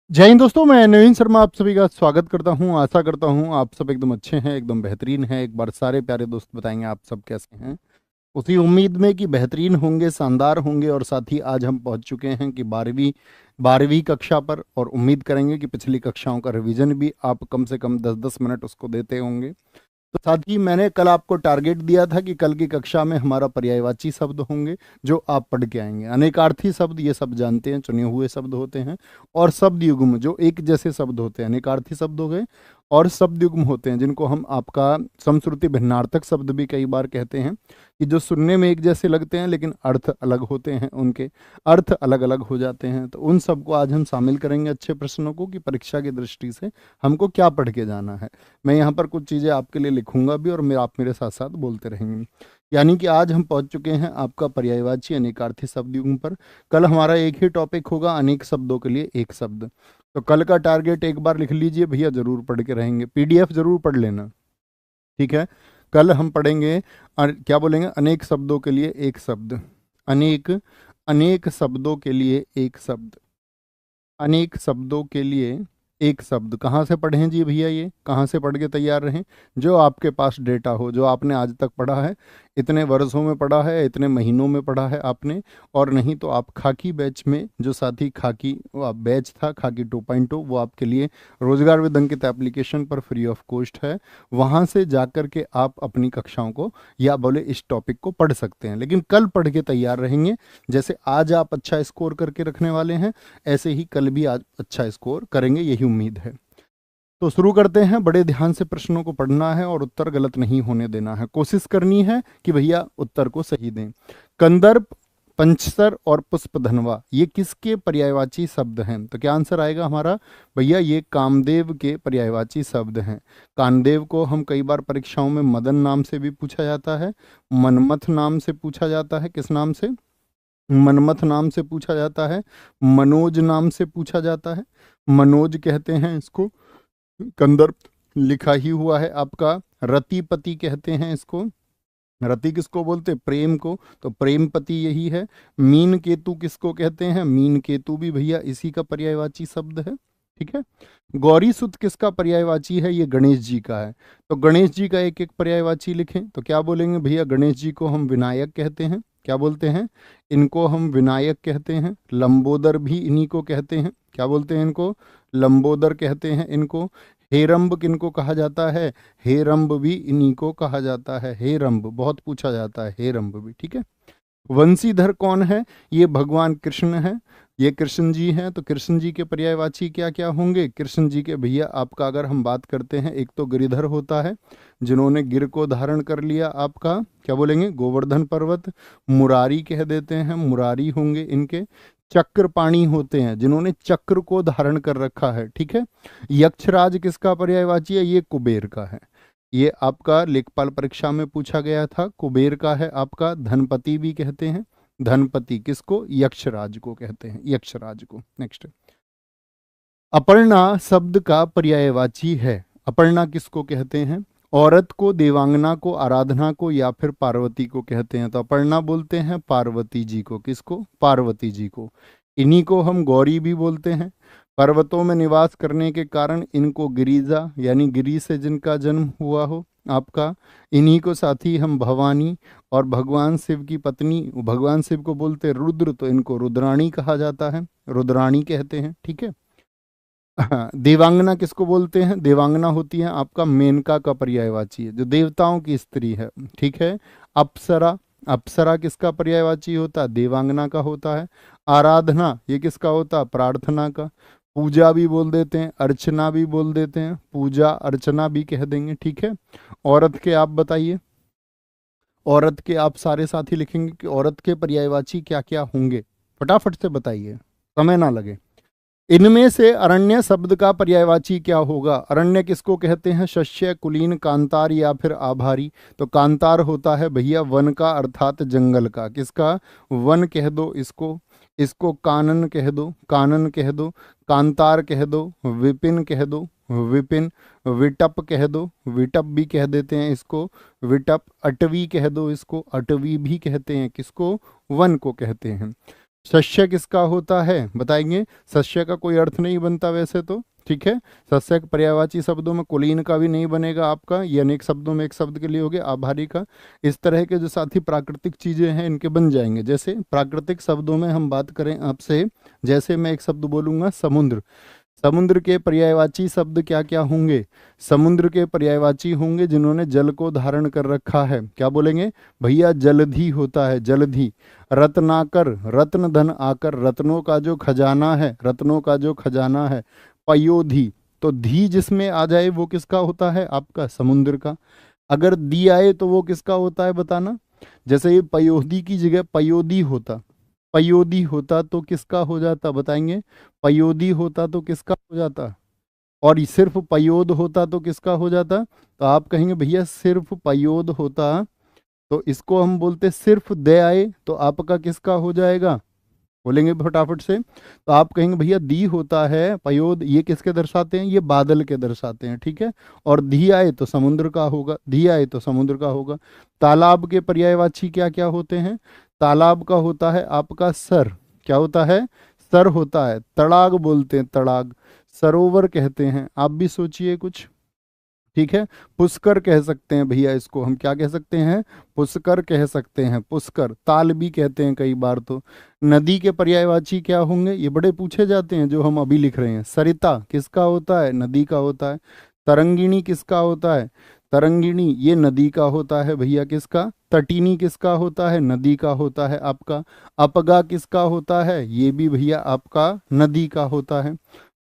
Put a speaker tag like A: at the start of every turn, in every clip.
A: जय हिंद दोस्तों, मैं नवीन शर्मा आप सभी का स्वागत करता हूं। आशा करता हूं आप सब एकदम अच्छे हैं, एकदम बेहतरीन हैं। एक बार सारे प्यारे दोस्त बताएंगे आप सब कैसे हैं। उसी उम्मीद में कि बेहतरीन होंगे, शानदार होंगे। और साथ ही आज हम पहुंच चुके हैं कि 12वीं कक्षा पर, और उम्मीद करेंगे कि पिछली कक्षाओं का रिवीजन भी आप कम से कम 10-10 मिनट उसको देते होंगे। तो साथ ही मैंने कल आपको टारगेट दिया था कि कल की कक्षा में हमारा पर्यायवाची शब्द होंगे जो आप पढ़ के आएंगे। अनेकार्थी शब्द ये सब जानते हैं, चुने हुए शब्द होते हैं। और शब्द युग्म जो एक जैसे शब्द होते हैं, अनेकार्थी शब्द हो गए। और शब्द युग्म होते हैं जिनको हम आपका समश्रुति भिन्नार्थक शब्द भी कई बार कहते हैं, कि जो सुनने में एक जैसे लगते हैं लेकिन अर्थ अलग होते हैं, उनके अर्थ अलग अलग हो जाते हैं। तो उन सबको आज हम शामिल करेंगे अच्छे प्रश्नों को, कि परीक्षा की दृष्टि से हमको क्या पढ़ के जाना है। मैं यहाँ पर कुछ चीज़ें आपके लिए लिखूंगा भी, और आप मेरे साथ साथ बोलते रहेंगे। यानी कि आज हम पहुंच चुके हैं आपका पर्यायवाची अनेकार्थी शब्द युग्म पर। कल हमारा एक ही टॉपिक होगा, अनेक शब्दों के लिए एक शब्द। तो कल का टारगेट एक बार लिख लीजिए भैया, जरूर पढ़ के रहेंगे। पीडीएफ जरूर पढ़ लेना, ठीक है। कल हम पढ़ेंगे क्या बोलेंगे, अनेक शब्दों के लिए एक शब्द। अनेक अनेक शब्दों के लिए एक शब्द। अनेक शब्दों के लिए एक शब्द कहाँ से पढ़ें जी भैया, ये कहाँ से पढ़ के तैयार रहें? जो आपके पास डेटा हो, जो आपने आज तक पढ़ा है, इतने वर्षों में पढ़ा है, इतने महीनों में पढ़ा है आपने। और नहीं तो आप खाकी बैच में, जो साथी खाकी बैच था, खाकी 2.0, वो आपके लिए रोजगार विद अंकित एप्लीकेशन पर फ्री ऑफ कॉस्ट है। वहाँ से जाकर के आप अपनी कक्षाओं को, या बोले इस टॉपिक को पढ़ सकते हैं। लेकिन कल पढ़ के तैयार रहेंगे। जैसे आज आप अच्छा स्कोर करके रखने वाले हैं, ऐसे ही कल भी आज अच्छा स्कोर करेंगे, यही उम्मीद है। तो शुरू करते हैं। बड़े ध्यान से प्रश्नों को पढ़ना है और उत्तर गलत नहीं होने देना है। कोशिश करनी है कि भैया उत्तर को सही दें। कंदर्प, पंचसर और पुष्पधनवा ये किसके पर्यायवाची शब्द हैं? तो क्या आंसर आएगा हमारा? भैया ये कामदेव के पर्यायवाची शब्द हैं। कामदेव को हम कई बार परीक्षाओं में मदन नाम से भी पूछा जाता है, मनमथ नाम से पूछा जाता है। किस नाम से? मनमथ नाम से पूछा जाता है, मनोज नाम से पूछा जाता है। मनोज कहते हैं इसको। कंदर्प लिखा ही हुआ है आपका। रतिपति कहते हैं इसको। रति किसको बोलते हैं? प्रेम को। तो प्रेमपति यही है। मीन केतु किसको कहते हैं? मीन केतु भी भैया इसी का पर्यायवाची शब्द है, ठीक है। गौरी सुत किसका पर्यायवाची है? ये गणेश जी का है। तो गणेश जी का एक एक पर्यायवाची लिखें तो क्या बोलेंगे भैया? गणेश जी को हम विनायक कहते हैं। क्या बोलते हैं? इनको हम विनायक कहते हैं। लंबोदर भी इन्हीं को कहते हैं। क्या बोलते हैं इनको? लंबोदर कहते हैं इनको। हेरंब किनको कहा जाता है? हेरंब भी इन्हीं को कहा जाता है। हेरंब बहुत पूछा जाता है, हेरंब भी, ठीक है। वंशीधर कौन है? ये भगवान कृष्ण है। ये कृष्ण जी हैं। तो कृष्ण जी के पर्यायवाची क्या क्या होंगे? कृष्ण जी के भैया आपका अगर हम बात करते हैं, एक तो गिरिधर होता है, जिन्होंने गिर को धारण कर लिया। आपका क्या बोलेंगे? गोवर्धन पर्वत। मुरारी कह देते हैं, मुरारी होंगे इनके। चक्रपाणी होते हैं, जिन्होंने चक्र को धारण कर रखा है, ठीक है। यक्षराज किसका पर्यायवाची है? ये कुबेर का है। ये आपका लेखपाल परीक्षा में पूछा गया था। कुबेर का है आपका। धनपति भी कहते हैं। धनपति किसको? यक्षराज को कहते हैं, यक्षराज को। नेक्स्ट, अपर्णा शब्द का पर्यायवाची है। अपर्णा किसको कहते हैं? औरत को, देवांगना को, आराधना को, या फिर पार्वती को कहते हैं। तो अपर्णा बोलते हैं पार्वती जी को। किसको? पार्वती जी को। इन्हीं को हम गौरी भी बोलते हैं। पर्वतों में निवास करने के कारण इनको गिरिजा, यानी गिरी से जिनका जन्म हुआ हो आपका, इन्हीं को साथ ही हम भवानी, और भगवान शिव की पत्नी, भगवान शिव को बोलते हैं रुद्र, तो इनको रुद्राणी कहा जाता है, रुद्राणी कहते हैं, ठीक है। हाँ, देवांगना किसको बोलते हैं? देवांगना होती है आपका मेनका का पर्यायवाची है, जो देवताओं की स्त्री है, ठीक है। अप्सरा, अप्सरा किसका पर्यायवाची होता है? देवांगना का होता है। आराधना ये किसका होता है? प्रार्थना का। पूजा भी बोल देते हैं, अर्चना भी बोल देते हैं, पूजा अर्चना भी कह देंगे, ठीक है। औरत के आप बताइए, औरत के आप सारे साथी लिखेंगे कि औरत के पर्यायवाची क्या क्या होंगे। फटाफट से बताइए, समय ना लगे। इनमें से अरण्य शब्द का पर्यायवाची क्या होगा? अरण्य किसको कहते हैं? शस्य, कुलीन, कांतार, या फिर आभारी। तो कांतार होता है भैया वन का, अर्थात जंगल का। किसका? वन कह दो इसको। इसको कानन कह दो, कानन कह दो। कांतार कह दो, विपिन कह दो, विपिन। विटप कह दो, विटप भी कह देते हैं इसको, विटप। अटवी कह दो इसको, अटवी भी कहते हैं। किसको? वन को कहते हैं। शस्य किसका होता है बताएंगे। शस्य का कोई अर्थ नहीं बनता वैसे तो, ठीक है। शस्य पर्यायवाची शब्दों में कुलीन का भी नहीं बनेगा आपका, ये अनेक शब्दों में एक शब्द के लिए हो गया आभारी का। इस तरह के जो साथी प्राकृतिक चीजें हैं इनके बन जाएंगे। जैसे प्राकृतिक शब्दों में हम बात करें आपसे, जैसे मैं एक शब्द बोलूंगा समुद्र, समुद्र के पर्यायवाची शब्द क्या क्या होंगे। समुद्र के पर्यायवाची होंगे जिन्होंने जल को धारण कर रखा है, क्या बोलेंगे भैया, जलधि होता है, जलधि। रत्नाकर, रत्न धन आकर, रत्नों का जो खजाना है, रत्नों का जो खजाना है। पयोधि, तो धी जिसमें आ जाए वो किसका होता है, आपका समुद्र का। अगर दी आए तो वो किसका होता है बताना। जैसे ये पयोधी की जगह पयोदी होता, पयोदी होता तो किसका हो जाता बताएंगे। पयोदी होता तो किसका हो जाता, और सिर्फ पयोद होता तो किसका हो जाता। तो आप कहेंगे भैया सिर्फ पयोद होता तो इसको हम बोलते सिर्फ दे आए तो आपका किसका हो जाएगा, बोलेंगे फटाफट से। तो आप कहेंगे भैया दी होता है पयोद, ये किसके दर्शाते हैं, ये बादल के दर्शाते हैं, ठीक है। और धी आए तो समुद्र का होगा, धी आए तो समुद्र का होगा। तालाब के पर्यायवाची क्या क्या होते हैं। तालाब का होता है आपका सर, क्या होता है, सर होता है। तड़ाग बोलते हैं, तड़ाग। सरोवर कहते हैं, आप भी सोचिए कुछ, ठीक है। पुष्कर कह सकते हैं भैया, इसको हम क्या कह सकते हैं, पुष्कर कह सकते हैं, पुष्कर। ताल भी कहते हैं कई बार तो। नदी के पर्यायवाची क्या होंगे, ये बड़े पूछे जाते हैं जो हम अभी लिख रहे हैं। सरिता किसका होता है, नदी का होता है। तरंगिणी किसका होता है, तरंगिणी ये नदी का होता है भैया, किसका। तटिनी किसका होता है, नदी का होता है आपका। अपगा किसका होता है, ये भी भैया आपका नदी का होता है।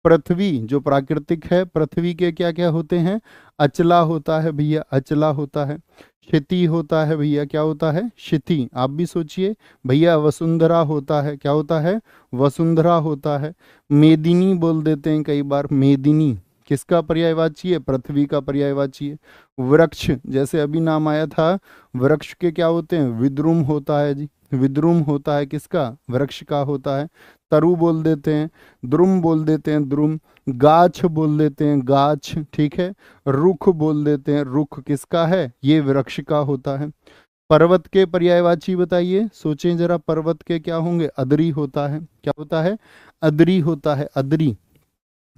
A: पृथ्वी जो प्राकृतिक है, पृथ्वी के क्या क्या होते हैं, अचला होता है भैया, अचला होता है। क्षिति होता है भैया, क्या होता है, क्षिति। आप भी सोचिए भैया, वसुंधरा होता है, क्या होता है, वसुंधरा होता है। मेदिनी बोल देते हैं कई बार, मेदिनी किसका पर्यायवाची है, पृथ्वी का पर्यायवाची है। वृक्ष जैसे अभी नाम आया था, वृक्ष के क्या होते हैं, विद्रुम होता है जी, विद्रुम होता है किसका, वृक्ष का होता है। तरु बोल देते हैं, द्रुम बोल देते हैं, द्रुम। गाछ बोल देते हैं, गाछ, ठीक है। रुख बोल देते हैं, रुख किसका है, ये वृक्ष का होता है। पर्वत के पर्यायवाची बताइए, सोचें जरा, पर्वत के क्या होंगे, अदरी होता है, क्या होता है, अदरी होता है, अदरी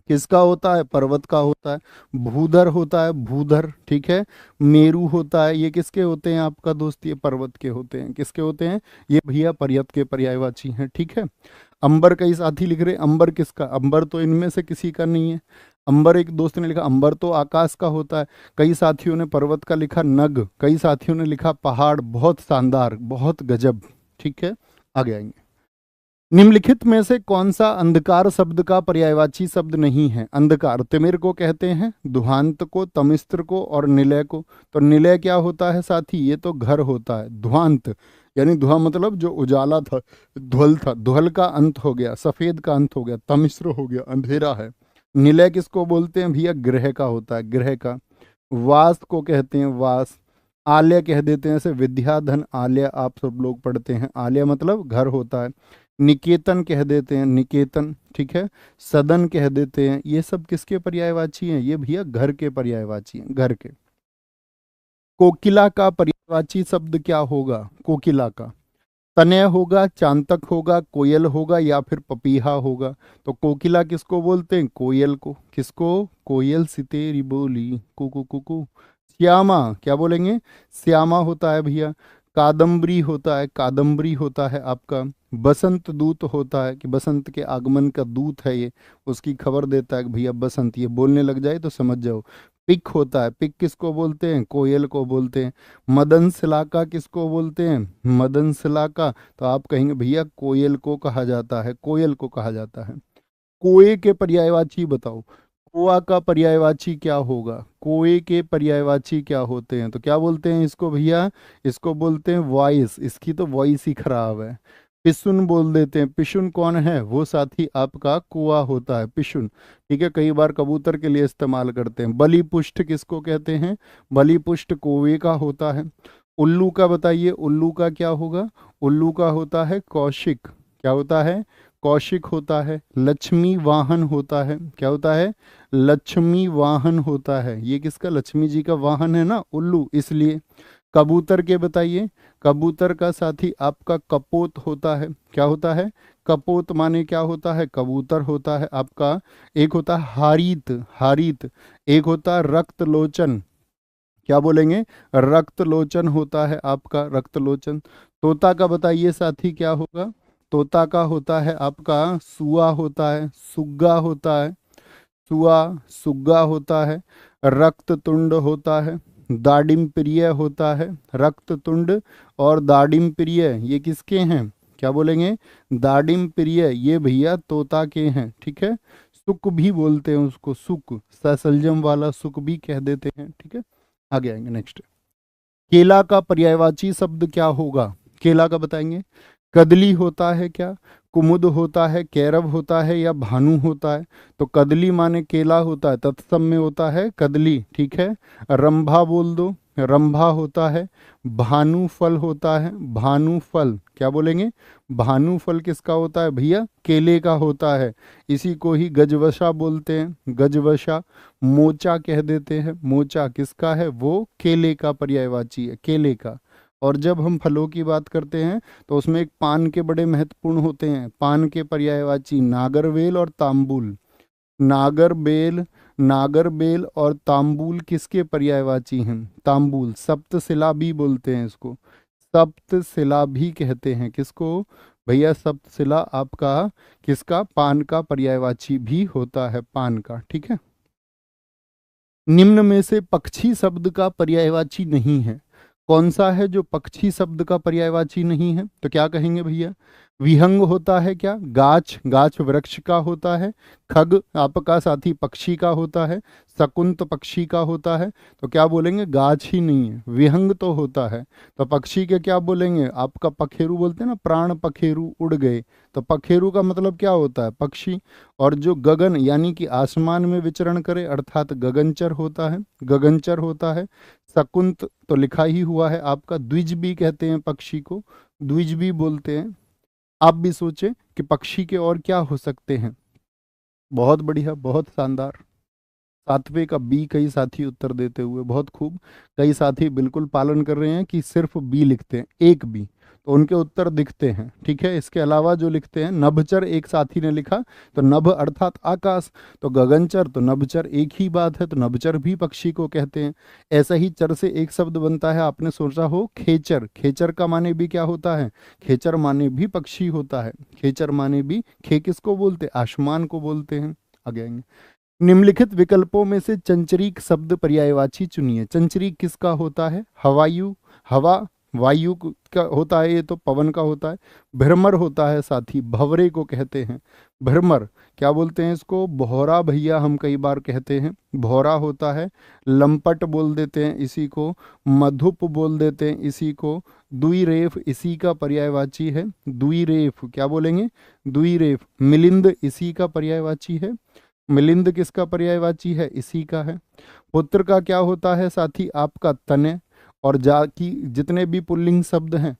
A: किसका होता है, पर्वत का होता है। भूधर होता है, भूधर, ठीक है। मेरू होता है, ये किसके होते हैं आपका दोस्त, ये पर्वत के होते हैं, किसके होते हैं, ये भैया पर्वत के पर्यायवाची हैं, ठीक है। अंबर कई साथी लिख रहे, अंबर किसका, अंबर तो इनमें से किसी का नहीं है। अंबर एक दोस्त ने लिखा अंबर तो आकाश का होता है। कई साथियों ने पर्वत का लिखा नग, कई साथियों ने लिखा पहाड़, बहुत शानदार, बहुत गजब, ठीक है। आगे आएंगे। निम्नलिखित में से कौन सा अंधकार शब्द का पर्यायवाची शब्द नहीं है। अंधकार तिमिर को कहते हैं, दुहांत को, तमिस्त्र को और निलय को। तो निलय क्या होता है साथी, ये तो घर होता है। दुहांत यानी धुआं मतलब जो उजाला था, ध्वल था, ध्वल का अंत हो गया, सफेद का अंत हो गया। तमिश्र हो गया, अंधेरा है। निलय किसको बोलते हैं भैया, ग्रह का होता है, ग्रह का। वास को कहते हैं, वास। आलय कह देते हैं, जैसे विद्या धन आलय आप सब लोग पढ़ते हैं, आलय मतलब घर होता है। निकेतन कह देते हैं, निकेतन, ठीक है। सदन कह देते हैं, ये सब किसके पर्यायवाची हैं, ये भैया घर के पर्यायवाची हैं, घर के। कोकिला का पर्यायवाची शब्द क्या होगा, कोकिला का तनय होगा, चांतक होगा, कोयल होगा या फिर पपीहा होगा। तो कोकिला किसको बोलते हैं, कोयल को। किसको, कोयल सितेरी बोली कुकू कुकू। श्यामा क्या बोलेंगे, श्यामा होता है भैया। कादम्बरी होता है, कादम्बरी होता है आपका। बसंत दूत होता है कि बसंत के आगमन का दूत है ये, उसकी खबर देता है कि भैया बसंत, ये बोलने लग जाए तो समझ जाओ। पिक होता है, पिक किसको बोलते हैं, कोयल को बोलते हैं। मदन सिलाका किसको बोलते हैं, मदन सिलाका, तो आप कहेंगे भैया कोयल को कहा जाता है, कोयल को कहा जाता है। कोए के पर्यायवाची बताओ, कोआ का पर्यायवाची क्या होगा, कोए के पर्यायवाची क्या होते हैं, तो क्या बोलते हैं इसको भैया, इसको बोलते हैं वॉइस, इसकी तो वॉइस ही खराब है। पिशुन बोल देते हैं, पिशुन कौन है, वो साथी आपका कुआ होता है, पिशुन, ठीक है। कई बार कबूतर के लिए इस्तेमाल करते हैं। बलिपुष्ट किसको कहते हैं, बलिपुष्ट कौवे का होता है। उल्लू का बताइए, उल्लू का क्या होगा, उल्लू का होता है कौशिक, क्या होता है, कौशिक होता है। लक्ष्मी वाहन होता है, क्या होता है, लक्ष्मी वाहन होता है। ये किसका, लक्ष्मी जी का वाहन है ना उल्लू, इसलिए। कबूतर के बताइए, कबूतर का साथी आपका कपोत होता है, क्या होता है, कपोत माने क्या होता है, कबूतर होता है आपका। एक होता है हारीत, हारीत। एक होता है रक्त लोचन, क्या बोलेंगे, रक्त लोचन होता है आपका, रक्त लोचन। तोता का बताइए साथी क्या होगा, तोता का होता है आपका सुआ होता है, सुग्गा होता है, सुआ, सुग्गा होता है। रक्त तुंड होता है, दाडिम प्रिय होता है। रक्त तुंड और दाडिम प्रिय ये किसके हैं, क्या बोलेंगे, दाडिम प्रिय ये भैया तोता के हैं, ठीक है। सुक भी बोलते हैं उसको, सुक, ससलजम वाला सुक भी कह देते हैं, ठीक है। आगे आएंगे नेक्स्ट। केला का पर्यायवाची शब्द क्या होगा, केला का बताएंगे। कदली होता है क्या, कुमुद होता है, कैरव होता है या भानु होता है। तो कदली माने केला होता है, तत्सम में होता है कदली, ठीक है। रंभा बोल दो, रंभा होता है। भानु फल होता है, भानु फल क्या बोलेंगे, भानु फल किसका होता है भैया, केले का होता है। इसी को ही गजवशा बोलते हैं, गजवशा। मोचा कह देते हैं, मोचा किसका है, वो केले का पर्यायवाची है, केले का। और जब हम फलों की बात करते हैं तो उसमें एक पान के बड़े महत्वपूर्ण होते हैं, पान के पर्यायवाची नागरवेल और तांबूल। नागरबेल, नागरबेल और तांबूल किसके पर्यायवाची हैं, तांबूल। सप्तशिला बोलते हैं इसको, सप्तशिला भी कहते हैं किसको भैया, सप्तशिला आपका किसका, पान का पर्यायवाची भी होता है, पान का, ठीक है। निम्न में से पक्षी शब्द का पर्यायवाची नहीं है, कौन सा है जो पक्षी शब्द का पर्यायवाची नहीं है, तो क्या कहेंगे भैया। विहंग होता है क्या, गाछ, गाछ वृक्ष का होता है। खग आपका साथी पक्षी का होता है, शकुंत पक्षी का होता है। तो क्या बोलेंगे, गाछ ही नहीं है, विहंग तो होता है। तो पक्षी के क्या बोलेंगे, आपका पखेरु बोलते हैं ना, प्राण पखेरु उड़ गए। तो पखेरु का मतलब क्या होता है, पक्षी। और जो गगन यानी कि आसमान में विचरण करे अर्थात गगनचर होता है, गगनचर होता है। शकुंत तो लिखा ही हुआ है आपका, द्विज भी कहते हैं पक्षी को, द्विज भी बोलते हैं। आप भी सोचें कि पक्षी के और क्या हो सकते हैं। बहुत बढ़िया, बहुत शानदार। सातवें का बी कई साथी उत्तर देते हुए, बहुत खूब। कई साथी बिल्कुल पालन कर रहे हैं कि सिर्फ बी लिखते हैं, एक बी, तो उनके उत्तर दिखते हैं, ठीक है। इसके अलावा जो लिखते हैं, नभचर एक साथी ने लिखा, तो नभ अर्थात आकाश, तो गगनचर तो नभचर एक ही बात है, तो नभचर भी पक्षी को कहते हैं। ऐसा ही चर से एक शब्द बनता है, आपने सोचा हो खेचर, खेचर का माने भी क्या होता है, खेचर माने भी पक्षी होता है, खेचर माने भी, खे किसको बोलते, आसमान को बोलते हैं। आगे आएंगे। निम्नलिखित विकल्पों में से चंचरीक शब्द पर्यायवाची चुनिए। चंचरीक किसका होता है, हवायु, हवा वायु का होता है, ये तो पवन का होता है। भ्रमर होता है साथी, भंवरे को कहते हैं, भ्रमर क्या बोलते हैं इसको, भौरा भैया हम कई बार कहते हैं, भौरा होता है। लंपट बोल देते हैं इसी को, मधुप बोल देते हैं इसी को। द्विरेफ इसी का पर्यायवाची है, द्विरेफ क्या बोलेंगे, द्विरेफ। मिलिंद इसी का पर्यायवाची है, मिलिंद किसका पर्यायवाची है, इसी का है। पुत्र का क्या होता है साथी, आपका तने। और जाकी जितने भी पुल्लिंग शब्द हैं,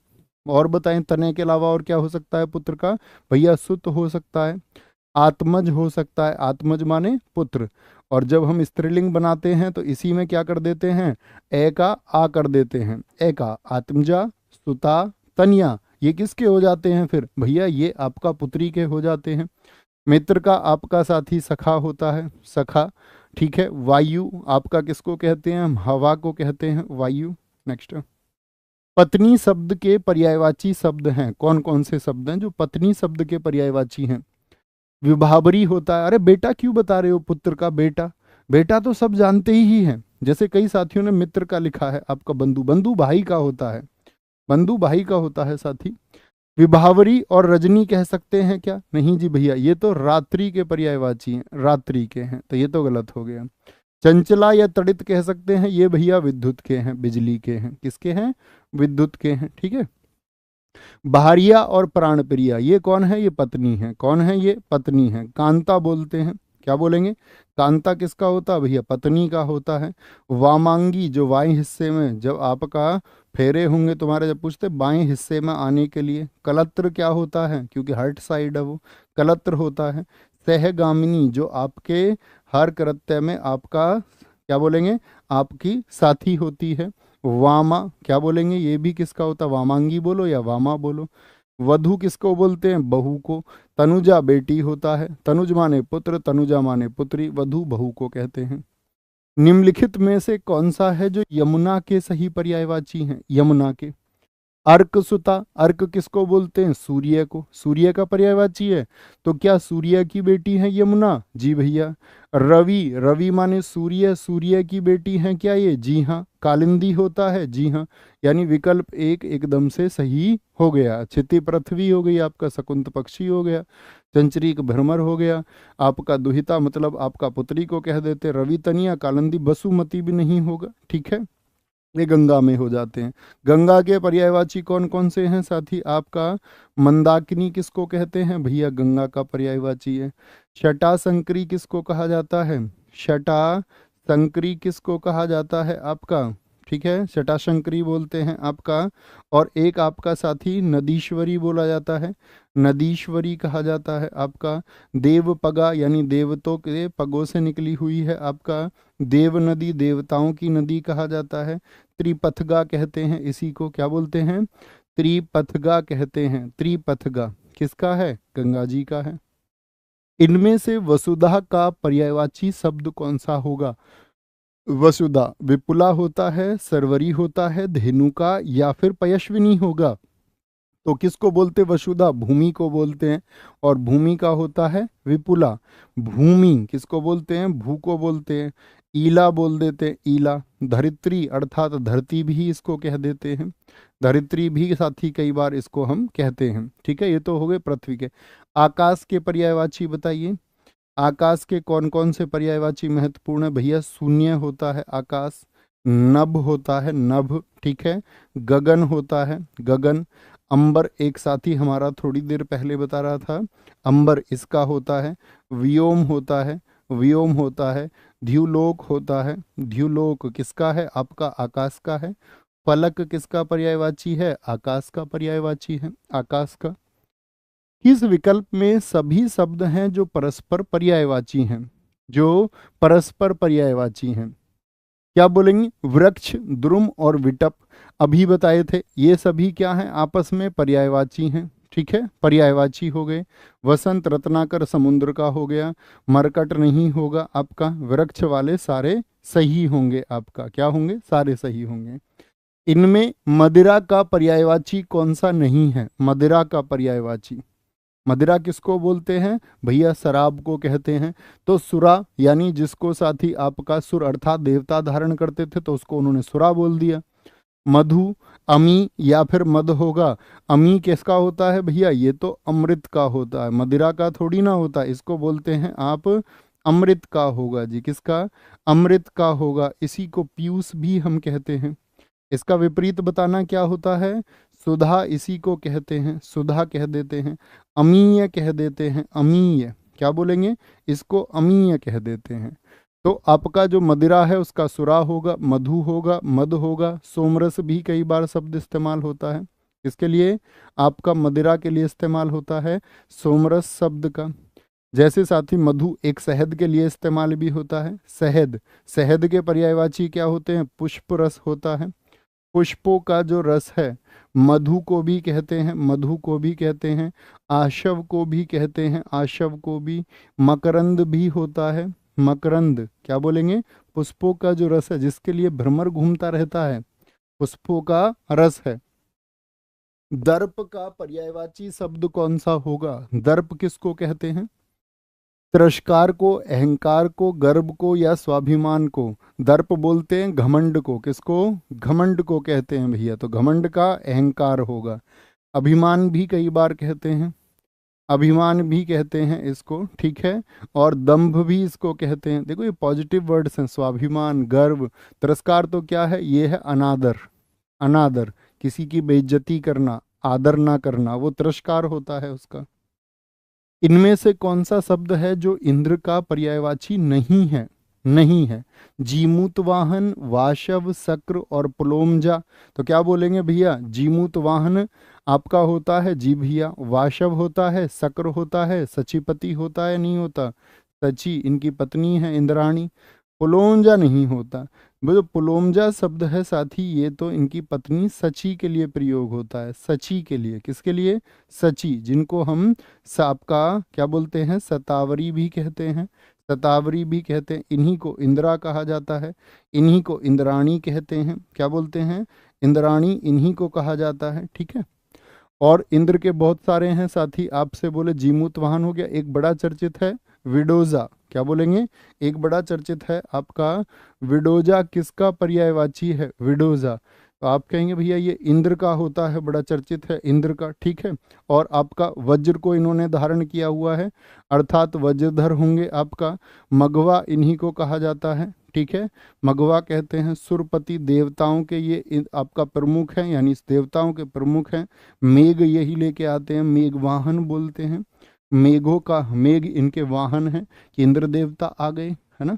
A: और बताएं तने के अलावा और क्या हो सकता है पुत्र का, भैया सुत हो सकता है, आत्मज हो सकता है, आत्मज माने पुत्र। और जब हम स्त्रीलिंग बनाते हैं तो इसी में क्या कर देते हैं, ए का आ कर देते हैं, ए का आत्मजा, सुता, तनिया, ये किसके हो जाते हैं फिर भैया, ये आपका पुत्री के हो जाते हैं। मित्र का आपका साथी सखा होता है, सखा, ठीक है। वायु आपका किसको कहते हैं, हम हवा को कहते हैं, वायु। नेक्स्ट। पत्नी शब्द के पर्यायवाची शब्द हैं, कौन कौन से शब्द हैं जो पत्नी शब्द के पर्यायवाची हैं। विभावरी होता है, अरे बेटा क्यों बता रहे हो, पुत्र का बेटा, बेटा तो सब जानते ही हैं। जैसे कई साथियों ने मित्र का लिखा है, आपका बंधु, बंधु भाई का होता है, बंधु भाई का होता है साथी। विभावरी और रजनी कह सकते हैं क्या, नहीं जी भैया, ये तो रात्रि के पर्यायवाची हैं, रात्रि के हैं, तो ये तो गलत हो गया। चंचला या तड़ित कह सकते हैं, ये भैया विद्युत के हैं, बिजली के हैं, किसके हैं, विद्युत के हैं, ठीक है। बहारिया और प्राणप्रिया ये कौन है, ये पत्नी है, कौन है, ये पत्नी है। कांता बोलते हैं, क्या बोलेंगे, कांता किसका होता है भैया, पत्नी का होता है। वामांगी जो बाएं हिस्से में, जब आपका फेरे होंगे तुम्हारे, जब पूछते बाएं हिस्से में आने के लिए। कलत्र क्या होता है, क्योंकि हर्ट साइड है वो, कलत्र होता है। सहगामिनी जो आपके हर कृत्य में आपका क्या बोलेंगे, आपकी साथी होती है। वामा क्या बोलेंगे, ये भी किसका होता है, वामांगी बोलो या वामा बोलो। वधू किसको बोलते हैं? बहू को। तनुजा बेटी होता है, तनुज माने पुत्र, तनुजा माने पुत्री, वधू बहू को कहते हैं। निम्नलिखित में से कौन सा है जो यमुना के सही पर्यायवाची हैं? यमुना के। अर्क सुता, अर्क किसको बोलते हैं? सूर्य को। सूर्य का पर्यायवाची है, तो क्या सूर्य की बेटी है यमुना? जी भैया। रवि, रवि माने सूर्य, सूर्य की बेटी है क्या ये? जी हाँ। कालिंदी होता है? जी हाँ। यानी विकल्प एक एकदम से सही हो गया। क्षिति पृथ्वी हो गई आपका, शकुंत पक्षी हो गया, चंचरीक भ्रमर हो गया, आपका दुहिता मतलब आपका पुत्री को कह देते, रवि तनिया, कालिंदी, बसुमती भी नहीं होगा, ठीक है, ये गंगा में हो जाते हैं। गंगा के पर्यायवाची कौन कौन से हैं साथी? आपका मंदाकिनी किसको कहते हैं? भैया गंगा का पर्यायवाची है। शटा संकरी किसको कहा जाता है? शटा संकरी किसको कहा जाता है आपका? ठीक है, शटाशंकरी बोलते हैं आपका। और एक आपका साथी नदीश्वरी बोला जाता है, नदीश्वरी कहा जाता है आपका। देवपगा यानी देवतों के पगों से निकली हुई है आपका देव नदी, देवताओं की नदी कहा जाता है। त्रिपथगा कहते हैं इसी को, क्या बोलते हैं? त्रिपथगा कहते हैं। त्रिपथगा किसका है? गंगा जी का है। इनमें से वसुधा का पर्यायवाची शब्द कौन सा होगा? वसुधा विपुला होता है, सरवरी होता है, धेनुका या फिर पयस्विनी होगा। तो किसको बोलते वसुधा? भूमि को बोलते हैं। और भूमि का होता है विपुला। भूमि किसको बोलते हैं? भू को बोलते हैं। ईला बोल देते हैं, ईला। धरित्री अर्थात धरती भी इसको कह देते हैं, धरित्री भी साथी कई बार इसको हम कहते हैं, ठीक है। ये तो हो गए पृथ्वी के। आकाश के पर्यायवाची बताइए, आकाश के कौन कौन से पर्यायवाची महत्वपूर्ण है? भैया शून्य होता है आकाश, नभ होता है नभ, ठीक है, गगन होता है गगन, अंबर एक साथी हमारा थोड़ी देर पहले बता रहा था, अंबर इसका होता है, व्योम होता है, व्योम होता है, द्युलोक होता है, द्युलोक किसका है? आपका आकाश का है। फलक किसका पर्यायवाची है? आकाश का पर्यायवाची है, आकाश का। किस विकल्प में सभी शब्द हैं जो परस्पर पर्यायवाची हैं? जो परस्पर पर्यायवाची हैं, क्या बोलेंगे? वृक्ष, द्रुम और विटप अभी बताए थे, ये सभी क्या हैं? आपस में पर्यायवाची हैं, ठीक है, पर्यायवाची हो गए। वसंत रत्नाकर समुद्र का हो गया, मरकट नहीं होगा आपका। वृक्ष वाले सारे सही होंगे आपका, क्या होंगे? सारे सही होंगे। इनमें मदिरा का पर्यायवाची कौन सा नहीं है? मदिरा का पर्यायवाची, मदिरा किसको बोलते हैं? भैया शराब को कहते हैं। तो सुरा यानी जिसको साथी आपका सुर अर्थात देवता धारण करते थे तो उसको उन्होंने सुरा बोल दिया। मधु, अमी या फिर मद होगा। अमी किसका होता है भैया? ये तो अमृत का होता है, मदिरा का थोड़ी ना होता, इसको बोलते हैं आप अमृत का होगा जी। किसका? अमृत का होगा। इसी को पीयूष भी हम कहते हैं। इसका विपरीत बताना क्या होता है? सुधा इसी को कहते हैं, सुधा कह देते हैं। अमीय कह देते हैं, अमीय, क्या बोलेंगे? इसको अमीय कह देते हैं। तो आपका जो मदिरा है उसका सुरा होगा, मधु होगा, मद होगा। सोमरस भी कई बार शब्द इस्तेमाल होता है, इसके लिए आपका मदिरा के लिए इस्तेमाल होता है सोमरस शब्द का। जैसे साथी मधु एक शहद के लिए इस्तेमाल भी होता है, शहद, शहद के पर्यायवाची क्या होते हैं? पुष्प रस होता है। पुष्पों का जो रस है मधु को भी कहते हैं, मधु को भी कहते हैं, आशव को भी कहते हैं, आशव को भी। मकरंद भी होता है, मकरंद, क्या बोलेंगे? पुष्पों का जो रस है जिसके लिए भ्रमर घूमता रहता है, पुष्पों का रस है। दर्प का पर्यायवाची शब्द कौन सा होगा? दर्प किसको कहते हैं? तिरस्कार को, अहंकार को, गर्व को या स्वाभिमान को दर्प बोलते हैं। घमंड को किसको? घमंड को कहते हैं भैया। तो घमंड का अहंकार होगा। अभिमान भी कई बार कहते हैं, अभिमान भी कहते हैं इसको, ठीक है। और दंभ भी इसको कहते हैं। देखो ये पॉजिटिव वर्ड्स हैं, स्वाभिमान, गर्व। तिरस्कार तो क्या है? ये है अनादर, अनादर, किसी की बेइज्जती करना, आदर ना करना, वो तिरस्कार होता है उसका। इनमें से कौन सा शब्द है जो इंद्र का पर्यायवाची नहीं है? नहीं है। जीमूत वाहन, वाशव, शक्र और पुलोमजा। तो क्या बोलेंगे भैया? जीमूत वाहन आपका होता है जी भैया, वाशव होता है, शक्र होता है, सचीपति होता है, नहीं होता, सची इनकी पत्नी है इंद्राणी, पुलोमजा नहीं होता। वो जो पुलोमजा शब्द है साथी, ये तो इनकी पत्नी सची के लिए प्रयोग होता है। सची के लिए, किसके लिए? सची, जिनको हम सांप का क्या बोलते हैं, शतावरी भी कहते हैं, शतावरी भी कहते हैं। इन्हीं को इंदिरा कहा जाता है, इन्हीं को इंद्राणी कहते हैं। क्या बोलते हैं? इंद्राणी, इन्हीं को कहा जाता है। ठीक है। और इंद्र के बहुत सारे हैं साथी। आपसे बोले जीमूत वाहन हो गया, एक बड़ा चर्चित है विडोजा। क्या बोलेंगे? एक बड़ा चर्चित है आपका विडोजा। किसका पर्यायवाची है? विडोजा। तो आप कहेंगे भैया ये इंद्र का होता है, बड़ा चर्चित है इंद्र का। ठीक है। और आपका वज्र को इन्होंने धारण किया हुआ है, अर्थात वज्रधर होंगे आपका। मघवा इन्हीं को कहा जाता है। ठीक है। मघवा कहते हैं सुरपति, देवताओं के ये आपका प्रमुख हैं, यानी इस देवताओं के प्रमुख हैं। मेघ यही लेके आते हैं, मेघ वाहन बोलते हैं। मेघों का, मेघ इनके वाहन है कि इंद्र देवता आ गए, है ना।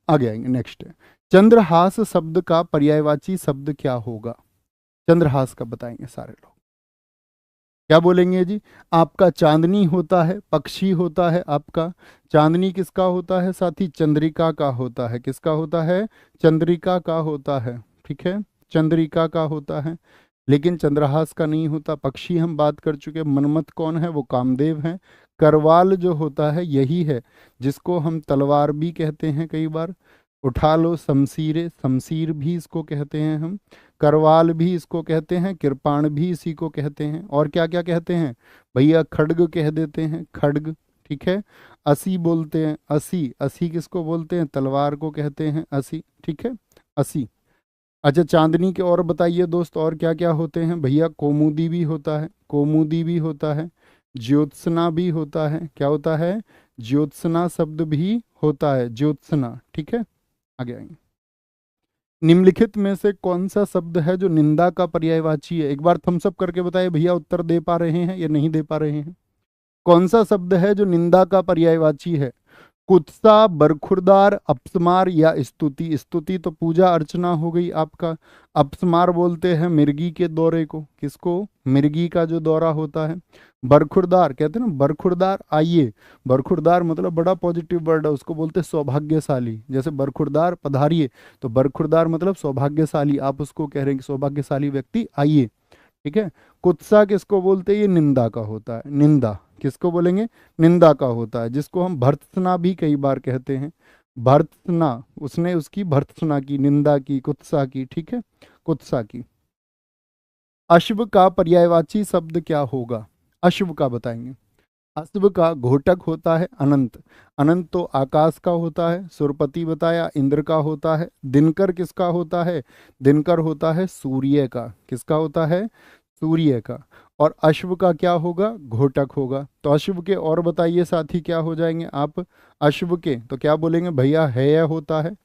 A: आगे आएंगे, नेक्स्ट है चंद्रहास शब्द का पर्यायवाची शब्द क्या होगा? चंद्रहास का बताएंगे सारे लोग। क्या बोलेंगे जी? आपका चांदनी होता है, पक्षी होता है आपका। चांदनी किसका होता है साथी? चंद्रिका का होता है। किसका होता है? चंद्रिका का होता है। ठीक है, चंद्रिका का होता है, लेकिन चंद्रहास का नहीं होता। पक्षी हम बात कर चुके। मनमथ कौन है? वो कामदेव हैं। करवाल जो होता है यही है जिसको हम तलवार भी कहते हैं कई बार। उठा लो शमशीरे, शमशीर भी इसको कहते हैं हम। करवाल भी इसको कहते हैं, कृपाण भी इसी को कहते हैं। और क्या क्या कहते हैं भैया? खड्ग कह देते हैं, खड्ग। ठीक है। असी बोलते हैं, असी। असी किसको बोलते हैं? तलवार को कहते हैं असी। ठीक है, असी। अच्छा, चांदनी के और बताइए दोस्त, और क्या क्या होते हैं भैया? कोमुदी भी होता है, कोमुदी भी होता है। ज्योत्सना भी होता है। क्या होता है? ज्योत्सना शब्द भी होता है, ज्योत्सना। ठीक है, आगे आएंगे। निम्नलिखित में से कौन सा शब्द है जो निंदा का पर्यायवाची है? एक बार थम्स अप करके बताइए भैया, उत्तर दे पा रहे हैं या नहीं दे पा रहे हैं? कौन सा शब्द है जो निंदा का पर्यायवाची है? कुत्सा, बरखुरदार, अपस्मार या स्तुति? स्तुति तो पूजा अर्चना हो गई आपका। अपस्मार बोलते हैं मिर्गी के दौरे को। किसको? मिर्गी का जो दौरा होता है। बरखुरदार कहते हैं ना, बरखुरदार आइए। बरखुरदार मतलब बड़ा पॉजिटिव वर्ड है, उसको बोलते हैं सौभाग्यशाली। जैसे बरखुरदार पधारिए, तो बरखुरदार मतलब सौभाग्यशाली, आप उसको कह रहे हैं कि सौभाग्यशाली व्यक्ति आइए। ठीक है। कुत्सा किसको बोलते हैं? ये निंदा का होता है, निंदा। किसको बोलेंगे? निंदा का होता है, जिसको हम भर्त्सना भी कई बार कहते हैं। भर्त्सना, उसने उसकी भर्त्सना की, निंदा की, कुत्सा की। ठीक है, कुत्सा की। अश्व का पर्यायवाची शब्द क्या होगा? अश्व का बताएंगे। अश्व का घोटक होता है अनंत। अनंत तो आकाश का होता है, सुरपति बताया, इंद्र का होता है। दिनकर किसका होता है? दिनकर होता है सूर्य का। किसका होता है? सूर्य का। और अश्व का क्या होगा? घोटक होगा। तो अश्व के और बताइए साथी, क्या हो जाएंगे आप? अश्व के तो क्या बोलेंगे भैया? है होता है।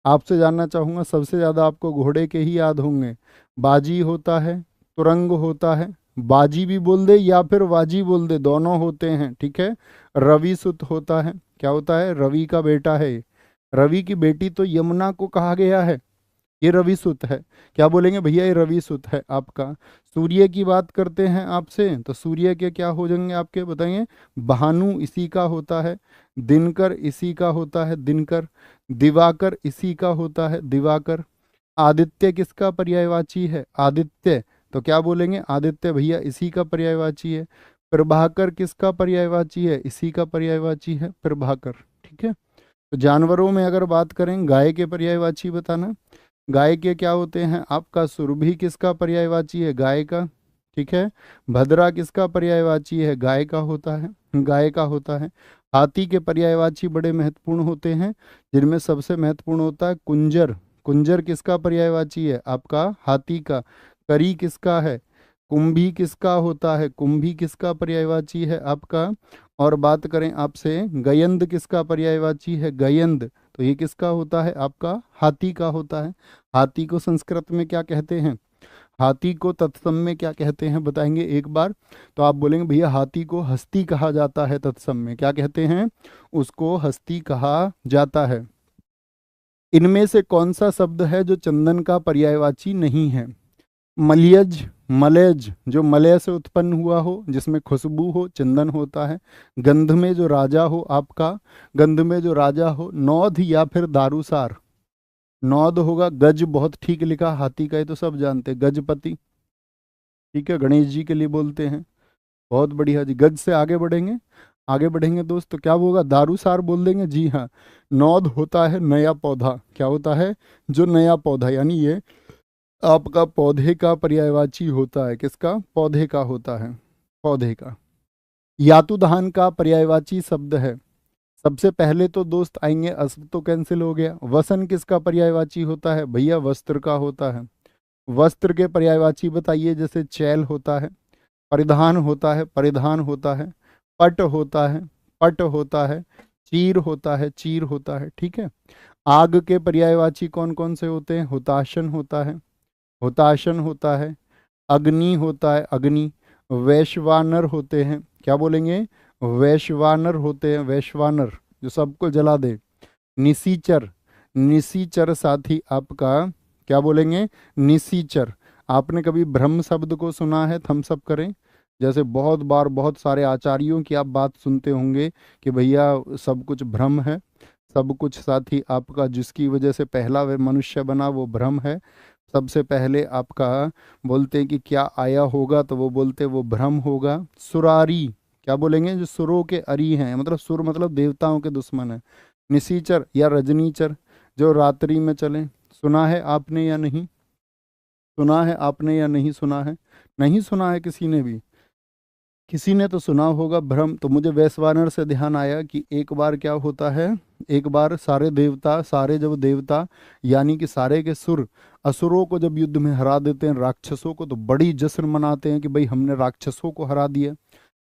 A: आपसे जानना चाहूंगा, सबसे ज्यादा आपको घोड़े के ही याद होंगे। बाजी होता है, तुरंग होता है। बाजी भी बोल दे या फिर वाजी बोल दे, दोनों होते हैं। ठीक है। रवि सुत होता है। क्या होता है? रवि का बेटा है। रवि की बेटी तो यमुना को कहा गया है, ये रवि सुत है। क्या बोलेंगे भैया? ये रवि सुत है आपका। सूर्य की बात करते हैं आपसे, तो सूर्य के क्या हो जाएंगे आपके? बताइए। भानु इसी का होता है। दिनकर इसी का होता है, दिनकर। दिवाकर इसी का होता है, दिवाकर। आदित्य किसका पर्यायवाची है? आदित्य। तो क्या बोलेंगे? आदित्य भैया इसी का पर्यायवाची है। प्रभाकर किसका पर्यायवाची है? इसी का पर्यायवाची है, प्रभाकर। ठीक है। तो जानवरों में अगर बात करें, गाय के पर्यायवाची बताना। गाय के क्या होते हैं आपका? सुरभि किसका पर्यायवाची है? गाय का। ठीक है। भद्रा किसका पर्यायवाची है? गाय का होता है, गाय का होता है। हाथी के पर्यायवाची बड़े महत्वपूर्ण होते हैं, जिनमें सबसे महत्वपूर्ण होता है कुंजर। कुंजर किसका पर्यायवाची है? आपका हाथी का। करी किसका है? कुंभी किसका होता है? कुंभी किसका पर्यायवाची है आपका? और बात करें आपसे, गयंद किसका पर्यायवाची है? गयंद। तो ये किसका होता है आपका? हाथी का होता है। हाथी को संस्कृत में क्या कहते हैं? हाथी को तत्सम में क्या कहते हैं बताएंगे एक बार? तो आप बोलेंगे भैया हाथी को हस्ती कहा जाता है, तत्सम में क्या कहते हैं? उसको हस्ती कहा जाता है। इनमें से कौन सा शब्द है जो चंदन का पर्यायवाची नहीं है? मलयज, मलयज जो मलय से उत्पन्न हुआ हो, जिसमें खुशबू हो, चंदन होता है। गंध में जो राजा हो आपका, गंध में जो राजा हो, नौध या फिर दारूसार। नौद होगा। गज बहुत ठीक लिखा, हाथी का ये तो सब जानते हैं, गजपति। ठीक है, गणेश जी के लिए बोलते हैं। बहुत बढ़िया जी, गज से आगे बढ़ेंगे। आगे बढ़ेंगे दोस्त तो क्या होगा, दारूसार बोल देंगे। जी हाँ, नौद होता है नया पौधा। क्या होता है, जो नया पौधा, यानी ये आपका पौधे का पर्यायवाची होता है। किसका, पौधे का होता है, पौधे का। यातुधान का पर्यायवाची शब्द है। सबसे पहले तो दोस्त आएंगे, अस्व तो कैंसिल हो गया। वसन किसका पर्यायवाची होता है, भैया वस्त्र का होता है। वस्त्र के पर्यायवाची बताइए, जैसे चैल होता है, परिधान होता है, परिधान होता है, पट होता है, पट होता है, चीर होता है, चीर होता है। ठीक है। आग के पर्यायवाची कौन कौन से होते हैं, हुताशन होता है, हुताशन होता है, अग्नि होता है, अग्नि। वैश्वानर होते हैं, क्या बोलेंगे, वैश्वानर होते हैं, वैश्वानर जो सबको जला दे। निसीचर, निसीचर साथी आपका क्या बोलेंगे, निसीचर। आपने कभी ब्रह्म शब्द को सुना है, थम्स अप करें। जैसे बहुत बार बहुत सारे आचार्यों की आप बात सुनते होंगे कि भैया सब कुछ भ्रम है, सब कुछ साथी आपका जिसकी वजह से पहला वे मनुष्य बना वो भ्रम है। सबसे पहले आपका बोलते हैं कि क्या आया होगा, तो वो बोलते वो भ्रम होगा। सुरारी, क्या बोलेंगे, जो सुरों के अरी हैं, मतलब सुर मतलब देवताओं के दुश्मन है। निसीचर या रजनीचर, जो रात्रि में चले। सुना है आपने या नहीं, सुना है आपने या नहीं सुना है, नहीं सुना है किसी ने भी, किसी ने तो सुना होगा भ्रम। तो मुझे वैश्वानर से ध्यान आया कि एक बार क्या होता है, एक बार सारे देवता, सारे जब देवता यानी कि सारे के सुर असुरों को जब युद्ध में हरा देते हैं, राक्षसों को, तो बड़ी जश्न मनाते हैं कि भाई हमने राक्षसों को हरा दिया,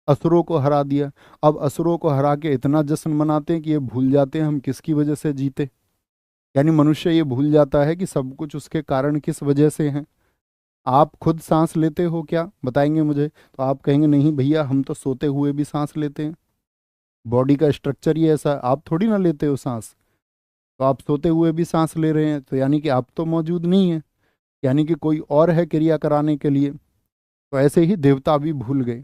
A: असुरों को हरा दिया। अब असुरों को हरा के इतना जश्न मनाते हैं कि ये भूल जाते हैं हम किसकी वजह से जीते। यानी मनुष्य ये भूल जाता है कि सब कुछ उसके कारण किस वजह से है। आप खुद सांस लेते हो क्या, बताएंगे मुझे, तो आप कहेंगे नहीं भैया हम तो सोते हुए भी सांस लेते हैं, बॉडी का स्ट्रक्चर ही ऐसा है। आप थोड़ी ना लेते हो सांस, तो आप सोते हुए भी सांस ले रहे हैं, तो यानी कि आप तो मौजूद नहीं है, यानी कि कोई और है क्रिया कराने के लिए। तो ऐसे ही देवता भी भूल गए।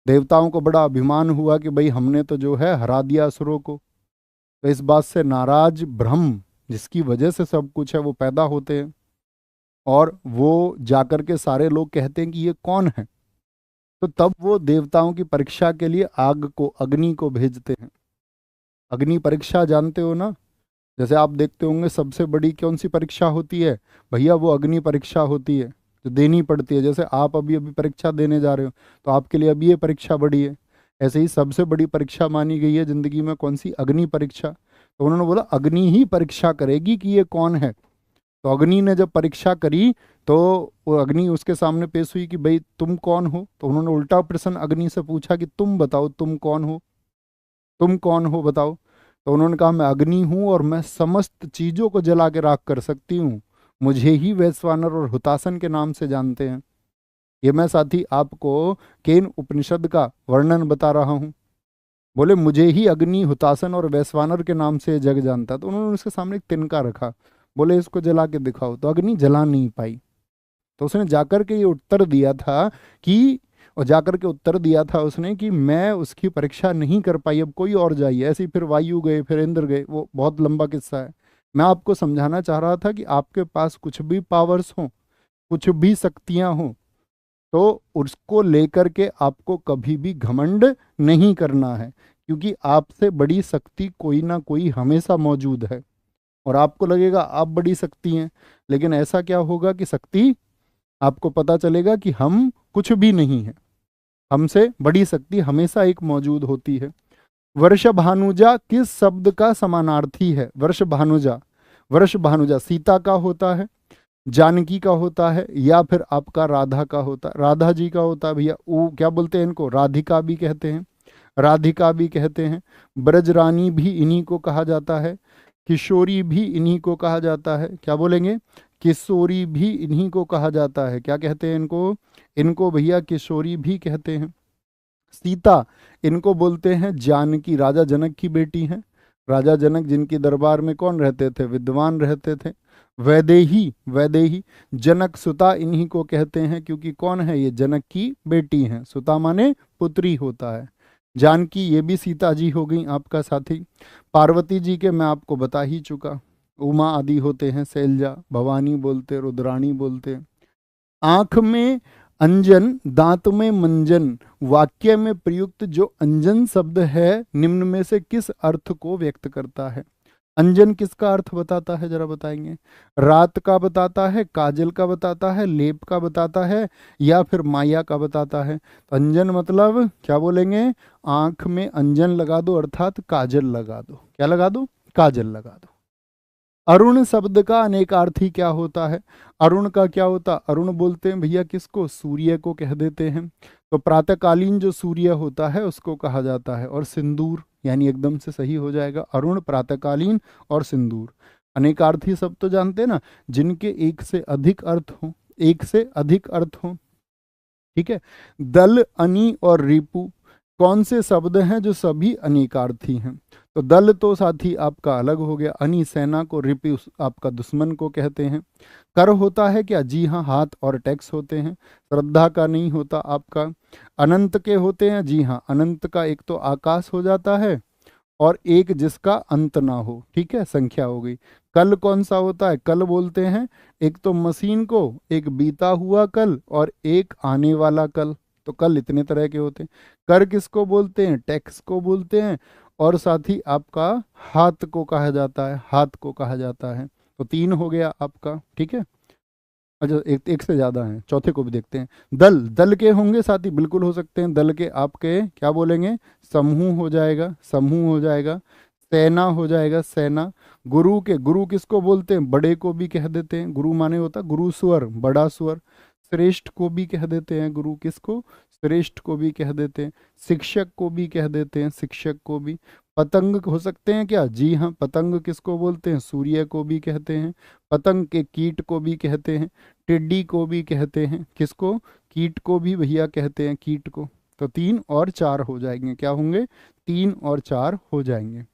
A: देवताओं को बड़ा अभिमान हुआ कि भाई हमने तो जो है हरा दिया असुरों को। तो इस बात से नाराज ब्रह्म, जिसकी वजह से सब कुछ है, वो पैदा होते हैं। और वो जाकर के सारे लोग कहते हैं कि ये कौन है। तो तब वो देवताओं की परीक्षा के लिए आग को, अग्नि को भेजते हैं। अग्नि परीक्षा जानते हो ना, जैसे आप देखते होंगे सबसे बड़ी कौन सी परीक्षा होती है, भैया वो अग्नि परीक्षा होती है, जो देनी पड़ती है। जैसे आप अभी अभी परीक्षा देने जा रहे हो, तो आपके लिए अभी ये परीक्षा बड़ी है। ऐसे ही सबसे बड़ी परीक्षा मानी गई है जिंदगी में कौन सी, अग्नि परीक्षा। तो उन्होंने बोला अग्नि ही परीक्षा करेगी कि ये कौन है। तो अग्नि ने जब परीक्षा करी, तो वो अग्नि उसके सामने पेश हुई कि भाई तुम कौन हो। तो उन्होंने उल्टा प्रश्न अग्नि से पूछा कि तुम बताओ तुम कौन हो, तुम कौन हो बताओ। तो उन्होंने कहा मैं अग्नि हूँ और मैं समस्त चीजों को जला के राख कर सकती हूँ। मुझे ही वैश्वानर और हुतासन के नाम से जानते हैं। ये मैं साथी आपको केन उपनिषद का वर्णन बता रहा हूँ। बोले मुझे ही अग्नि, हुतासन और वैश्वानर के नाम से जग जानता है। तो उन्होंने उसके सामने एक तिनका रखा, बोले इसको जला के दिखाओ। तो अग्नि जला नहीं पाई। तो उसने जाकर के ये उत्तर दिया था कि, और जाकर के उत्तर दिया था उसने कि मैं उसकी परीक्षा नहीं कर पाई, अब कोई और जाइए। ऐसे ही फिर वायु गए, फिर इंद्र गए, वो बहुत लंबा किस्सा है। मैं आपको समझाना चाह रहा था कि आपके पास कुछ भी पावर्स हों, कुछ भी शक्तियां हों, तो उसको लेकर के आपको कभी भी घमंड नहीं करना है, क्योंकि आपसे बड़ी शक्ति कोई ना कोई हमेशा मौजूद है। और आपको लगेगा आप बड़ी शक्ति हैं, लेकिन ऐसा क्या होगा कि शक्ति, आपको पता चलेगा कि हम कुछ भी नहीं है, हमसे बड़ी शक्ति हमेशा एक मौजूद होती है। वर्षभानुजा किस शब्द का समानार्थी है, वर्षभानुजा। वर्षभानुजा सीता का होता है, जानकी का होता है, या फिर आपका राधा का होता है, राधा जी का होता है। भैया वो क्या बोलते हैं इनको, राधिका भी कहते हैं, राधिका भी कहते हैं। ब्रजरानी भी इन्हीं को कहा जाता है, किशोरी भी इन्हीं को कहा जाता है। क्या बोलेंगे, किशोरी भी इन्हीं को कहा जाता है। क्या कहते हैं इनको, इनको भैया किशोरी भी कहते हैं। सीता, इनको बोलते हैं जानकी, राजा जनक की बेटी हैं। राजा जनक जिनकी दरबार में कौन रहते थे, विद्वान रहते थे। वैदेही, वैदेही जनक सुता इन्हीं को कहते हैं, क्योंकि कौन है ये, जनक की बेटी हैं। सुता माने पुत्री होता है। जानकी ये भी सीता जी हो गई आपका साथी। पार्वती जी के मैं आपको बता ही चुका। उमा आदि होते हैं, शैलजा, भवानी बोलते, रुद्राणी बोलते। आंख में अंजन, दांत में मंजन, वाक्य में प्रयुक्त जो अंजन शब्द है निम्न में से किस अर्थ को व्यक्त करता है? अंजन किसका अर्थ बताता है, जरा बताएंगे? रात का बताता है, काजल का बताता है, लेप का बताता है, या फिर माया का बताता है? तो अंजन मतलब क्या बोलेंगे? आंख में अंजन लगा दो, अर्थात काजल लगा दो। क्या लगा दो? काजल लगा दो। अरुण शब्द का अनेकार्थी क्या होता है? अरुण का क्या होता? अरुण बोलते हैं भैया किसको? सूर्य को कह देते हैं। तो प्रातःकालीन जो सूर्य होता है उसको कहा जाता है। और सिंदूर, यानी एकदम से सही हो जाएगा, अरुण, प्रातःकालीन और सिंदूर। अनेकार्थी शब्द तो जानते हैं ना, जिनके एक से अधिक अर्थ हो, एक से अधिक अर्थ हो। ठीक है। दल, अनी और रिपु कौन से शब्द हैं जो सभी अनेकार्थी हैं? तो दल तो साथी आपका अलग हो गया, अनी सेना को, रिपु आपका दुश्मन को कहते हैं। कर होता है क्या? जी हाँ, हाथ और टैक्स होते हैं। श्रद्धा का नहीं होता आपका। अनंत के होते हैं? जी हाँ, अनंत का एक तो आकाश हो जाता है और एक जिसका अंत ना हो। ठीक है, संख्या हो गई। कल कौन सा होता है? कल बोलते हैं एक तो मशीन को, एक बीता हुआ कल और एक आने वाला कल। तो कल इतने तरह के होते हैं। कर किसको बोलते हैं? टैक्स को बोलते हैं। और साथ ही आपका हाथ को कहा जाता है, हाथ को कहा जाता है। तो तीन हो गया आपका। ठीक है। अच्छा, एक एक से ज़्यादा हैं, चौथे को भी देखते हैं। दल, दल के होंगे साथी, बिल्कुल हो सकते हैं। दल के आपके क्या बोलेंगे? समूह हो जाएगा, समूह हो जाएगा। सेना हो जाएगा, सेना। गुरु के, गुरु किसको बोलते हैं? बड़े को भी कह देते हैं, गुरु माने होता गुरु स्वर, बड़ा स्वर। श्रेष्ठ को भी कह देते हैं गुरु, किसको? श्रेष्ठ को भी कह देते हैं। शिक्षक को भी कह देते हैं, शिक्षक को भी। पतंग हो सकते हैं क्या? जी हाँ, पतंग किसको बोलते हैं? सूर्य को भी कहते हैं। पतंग के कीट को भी कहते हैं। टिड्डी को भी कहते हैं, किसको? कीट को भी भैया कहते हैं, कीट को। तो तीन और चार हो जाएंगे, क्या होंगे? तीन और चार हो जाएंगे।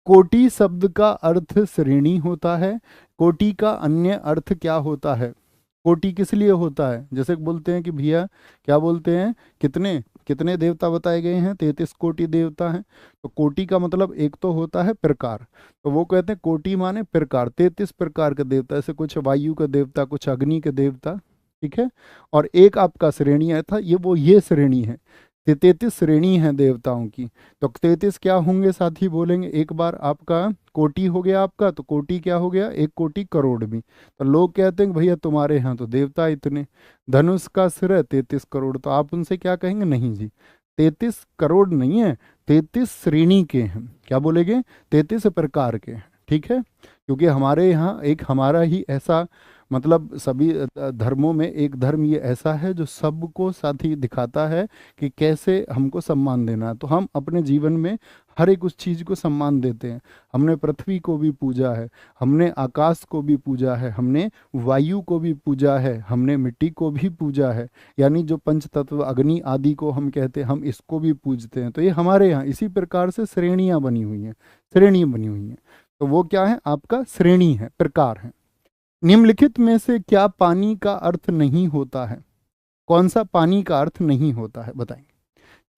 A: कोटि शब्द का अर्थ श्रेणी होता है। कोटि का अन्य अर्थ क्या होता है? कोटि किस लिए होता है? जैसे बोलते हैं कि भैया क्या बोलते हैं, कितने कितने देवता बताए गए हैं? 33 कोटि देवता हैं। तो कोटि का मतलब एक तो होता है प्रकार, तो वो कहते हैं कोटि माने प्रकार, 33 प्रकार के देवता। ऐसे कुछ वायु का देवता, कुछ अग्नि के देवता। ठीक है। और एक आपका श्रेणी है था, ये श्रेणी है। 33 श्रेणी है देवताओं की। तो 33 क्या होंगे साथी, बोलेंगे एक बार? आपका कोटि हो गया आपका, तो कोटि क्या हो गया? 1 कोटि करोड़ भी। तो लोग कहते हैं कि भैया तुम्हारे यहाँ तो देवता इतने, धनुष का सिर है 33 करोड़, तो आप उनसे क्या कहेंगे? नहीं जी, 33 करोड़ नहीं है, 33 श्रेणी के हैं। क्या बोलेंगे? 33 प्रकार के हैं। ठीक है। क्योंकि हमारे यहाँ एक हमारा ही ऐसा, मतलब सभी धर्मों में एक धर्म ये ऐसा है जो सबको साथी दिखाता है कि कैसे हमको सम्मान देना है। तो हम अपने जीवन में हर एक उस चीज़ को सम्मान देते हैं। हमने पृथ्वी को भी पूजा है, हमने आकाश को भी पूजा है, हमने वायु को भी पूजा है, हमने मिट्टी को भी पूजा है। यानी जो पंच तत्व अग्नि आदि को हम कहते हैं, हम इसको भी पूजते हैं। तो ये हमारे यहाँ इसी प्रकार से श्रेणियाँ बनी हुई हैं, श्रेणी बनी हुई हैं। तो वो क्या है? आपका श्रेणी है, प्रकार है। निम्नलिखित में से क्या पानी का अर्थ नहीं होता है? कौन सा पानी का अर्थ नहीं होता है, बताएं?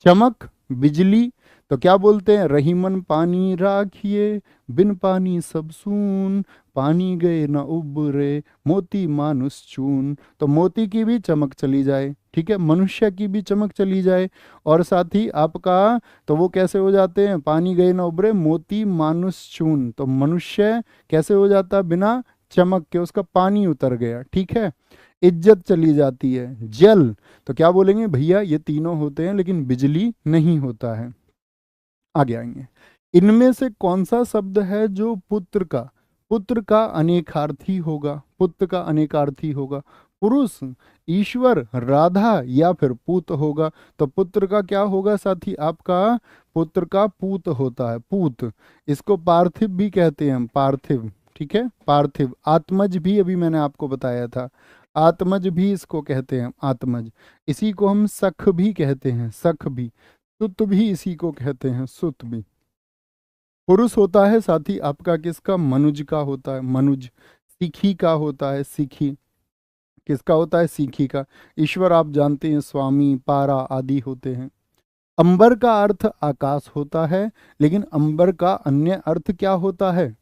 A: चमक, बिजली। तो क्या बोलते हैं? रहीमन पानी राखिए, बिन पानी सब सून, पानी गए न उबरे, मोती मानुष चून। तो मोती की भी चमक चली जाए, ठीक है, मनुष्य की भी चमक चली जाए, और साथ ही आपका, तो वो कैसे हो जाते हैं? पानी गए न उबरे, मोती मानुष चून। तो मनुष्य कैसे हो जाता है? बिना चमक के, उसका पानी उतर गया। ठीक है। इज्जत चली जाती है। जल, तो क्या बोलेंगे भैया? ये तीनों होते हैं लेकिन बिजली नहीं होता है। आगे आएंगे। इनमें से कौन सा शब्द है जो पुत्र का अनेकार्थी होगा? पुत्र का अनेकार्थी होगा। पुरुष, ईश्वर, राधा या फिर पूत होगा। तो पुत्र का क्या होगा साथी? आपका पुत्र का पूत होता है, पूत। इसको पार्थिव भी कहते हैं हम, पार्थिव। ठीक है, पार्थिव। आत्मज भी अभी मैंने आपको बताया था, आत्मज भी इसको कहते हैं, आत्मज। इसी को हम सख भी कहते हैं, सख भी। सुत भी इसी को कहते हैं, सुत भी। पुरुष होता है साथी आपका किसका? मनुज का होता है, मनुज। सिखी का होता है, सिखी। किसका होता है? सिखी का। ईश्वर आप जानते हैं, स्वामी, पारा आदि होते हैं। अंबर का अर्थ आकाश होता है, लेकिन अंबर का अन्य अर्थ क्या होता है?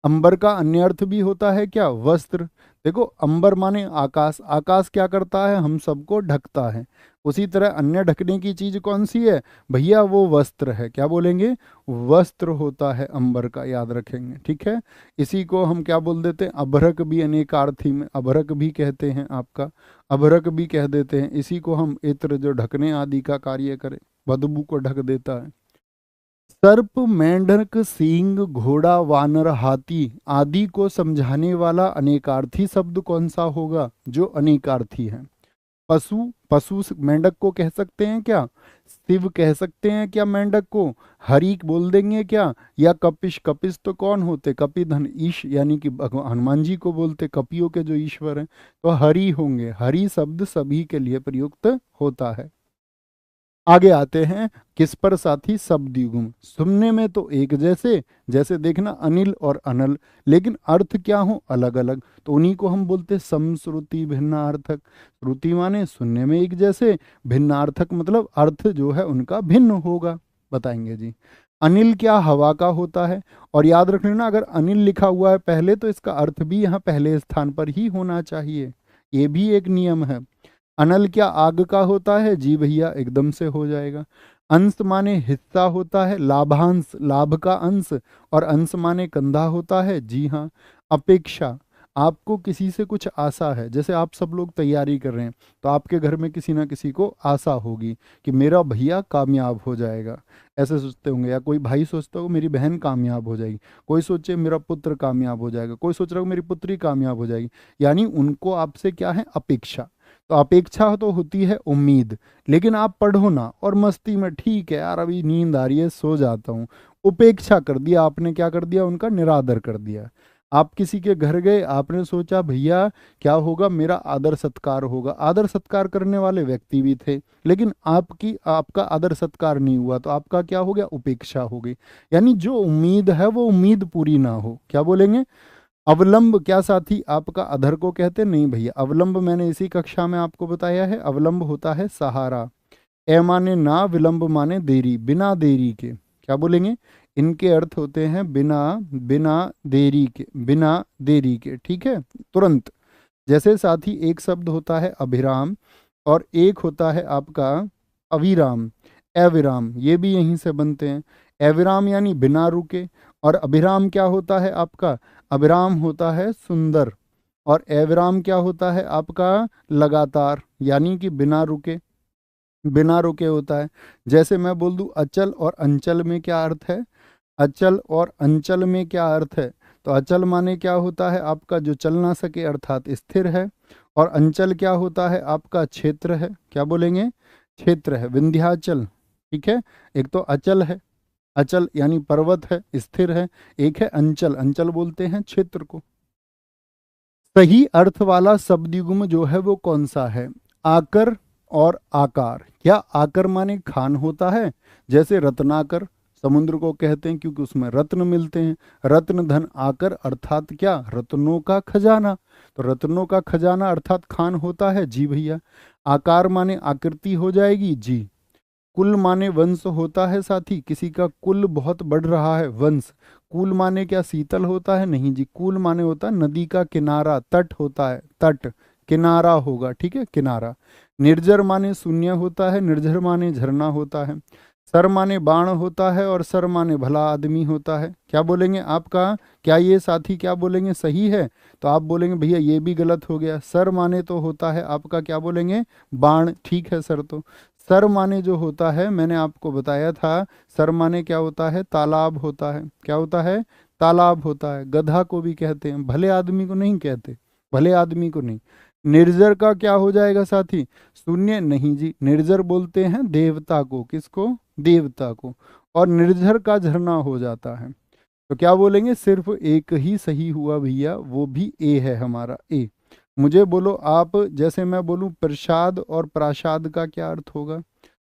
A: अंबर का अन्य अर्थ भी होता है क्या? वस्त्र। देखो अंबर माने आकाश, आकाश क्या करता है? हम सबको ढकता है। उसी तरह अन्य ढकने की चीज कौन सी है भैया? वो वस्त्र है। क्या बोलेंगे? वस्त्र होता है अंबर का, याद रखेंगे, ठीक है। इसी को हम क्या बोल देते हैं? अभ्रक भी अनेकार्थी में अभ्रक भी कहते हैं, आपका अभ्रक भी कह देते हैं। इसी को हम इत्र जो ढकने आदि का कार्य करे, बदबू को ढक देता है। सर्प, मेंढक, सींग, घोड़ा, वानर, हाथी आदि को समझाने वाला अनेकार्थी शब्द कौन सा होगा? जो अनेकार्थी है। पशु, पशु मेंढक को कह सकते हैं क्या? शिव कह सकते हैं क्या मेंढक को? हरि बोल देंगे क्या? या कपिश? कपिश तो कौन होते? कपिधन ईश, यानी कि भगवान हनुमान जी को बोलते, कपियों के जो ईश्वर हैं। तो हरि होंगे। हरि शब्द सभी के लिए प्रयुक्त होता है। आगे आते हैं किस पर साथी? शब्द युग्म। सुनने में तो एक जैसे, जैसे देखना अनिल और अनल, लेकिन अर्थ क्या हो? अलग अलग। तो उन्हीं को हम बोलते समश्रुति भिन्नार्थक। श्रुति माने सुनने में एक जैसे, भिन्नार्थक मतलब अर्थ जो है उनका भिन्न होगा, बताएंगे जी। अनिल क्या? हवा का होता है। और याद रख लेना, अगर अनिल लिखा हुआ है पहले तो इसका अर्थ भी यहाँ पहले स्थान पर ही होना चाहिए, ये भी एक नियम है। अनल क्या? आग का होता है? जी भैया एकदम से हो जाएगा। अंश माने हिस्सा होता है, लाभांश लाभ का अंश, और अंश माने कंधा होता है, जी हाँ। अपेक्षा, आपको किसी से कुछ आशा है, जैसे आप सब लोग तैयारी कर रहे हैं तो आपके घर में किसी ना किसी को आशा होगी कि मेरा भैया कामयाब हो जाएगा, ऐसे सोचते होंगे। या कोई भाई सोचता हो मेरी बहन कामयाब हो जाएगी, कोई सोचे मेरा पुत्र कामयाब हो जाएगा, कोई सोच रहा हो मेरी पुत्री कामयाब हो जाएगी। यानी उनको आपसे क्या है? अपेक्षा। तो अपेक्षा तो होती है उम्मीद। लेकिन आप पढ़ो ना और मस्ती में, ठीक है यार अभी नींद आ रही है सो जाता हूँ, उपेक्षा कर दिया आपने, क्या कर दिया? उनका निरादर कर दिया। आप किसी के घर गए, आपने सोचा भैया क्या होगा? मेरा आदर सत्कार होगा। आदर सत्कार करने वाले व्यक्ति भी थे, लेकिन आपका आदर सत्कार नहीं हुआ, तो आपका क्या हो गया? उपेक्षा हो गई। यानी जो उम्मीद है वो उम्मीद पूरी ना हो, क्या बोलेंगे? अवलंब क्या साथी? आपका अधर को कहते नहीं भैया, अवलंब मैंने इसी कक्षा में आपको बताया है, अवलंब होता है सहारा। ए माने ना, विलंब माने देरी, बिना देरी के। क्या बोलेंगे? इनके अर्थ होते हैं बिना, बिना देरी के, बिना देरी के, ठीक है, तुरंत। जैसे साथी एक शब्द होता है अभिराम, और एक होता है आपका अविराम, अविराम, ये भी यहीं से बनते हैं। अविराम यानी बिना रुके, और अभिराम क्या होता है आपका? अविराम होता है सुंदर, और अविराम क्या होता है आपका? लगातार, यानी कि बिना रुके, बिना रुके होता है। जैसे मैं बोल दूं अचल और अंचल में क्या अर्थ है? अचल और अंचल में क्या अर्थ है? तो अचल माने क्या होता है आपका? जो चल ना सके, अर्थात स्थिर है। और अंचल क्या होता है आपका? क्षेत्र है। क्या बोलेंगे? क्षेत्र है, विंध्याचल, ठीक है। एक तो अचल है, अचल यानी पर्वत है, स्थिर है। एक है अंचल, अंचल बोलते हैं क्षेत्र को। सही अर्थ वाला शब्द युग्म जो है वो कौन सा है? आकर और आकार। क्या? आकर माने खान होता है, जैसे रत्नाकर, समुद्र को कहते हैं क्योंकि उसमें रत्न मिलते हैं। रत्न धन आकर, अर्थात क्या? रत्नों का खजाना। तो रत्नों का खजाना अर्थात खान होता है, जी भैया। आकार माने आकृति हो जाएगी, जी। कुल माने वंश होता है साथी, किसी का कुल बहुत बढ़ रहा है, वंश। कुल माने क्या? शीतल होता है, नहीं जी। कुल माने होता है नदी का किनारा, तट होता है, तट, किनारा होगा, ठीक है, किनारा। निर्जर माने शून्य होता है, निर्झर माने झरना होता है। सर माने बाण होता है, और सर माने भला आदमी होता है। क्या बोलेंगे आपका? क्या ये साथी क्या बोलेंगे सही है? तो आप बोलेंगे भैया ये भी गलत हो गया। सर माने तो होता है आपका, क्या बोलेंगे? बाण, ठीक है सर। तो सर माने जो होता है, मैंने आपको बताया था, सर माने क्या होता है? तालाब होता है। क्या होता है? तालाब होता है। गधा को भी कहते हैं, भले आदमी को नहीं कहते, भले आदमी को नहीं। निर्जर का क्या हो जाएगा साथी? शून्य, नहीं जी। निर्जर बोलते हैं देवता को, किसको? देवता को। और निर्झर का झरना हो जाता है। तो क्या बोलेंगे? सिर्फ एक ही सही हुआ भैया, वो भी ए है हमारा, ए। मुझे बोलो आप, जैसे मैं बोलूं प्रसाद और प्रासाद का क्या अर्थ होगा?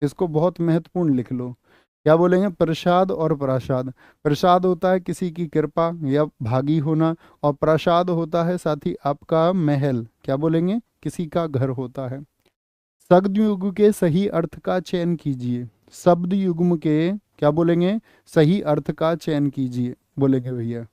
A: इसको बहुत महत्वपूर्ण लिख लो। क्या बोलेंगे? प्रसाद और प्रासाद। प्रसाद होता है किसी की कृपा या भागी होना, और प्रासाद होता है साथी आपका महल। क्या बोलेंगे? किसी का घर होता है। शब्द युग्म के सही अर्थ का चयन कीजिए। शब्द युग्म के क्या बोलेंगे? सही अर्थ का चयन कीजिए, बोलेंगे भैया।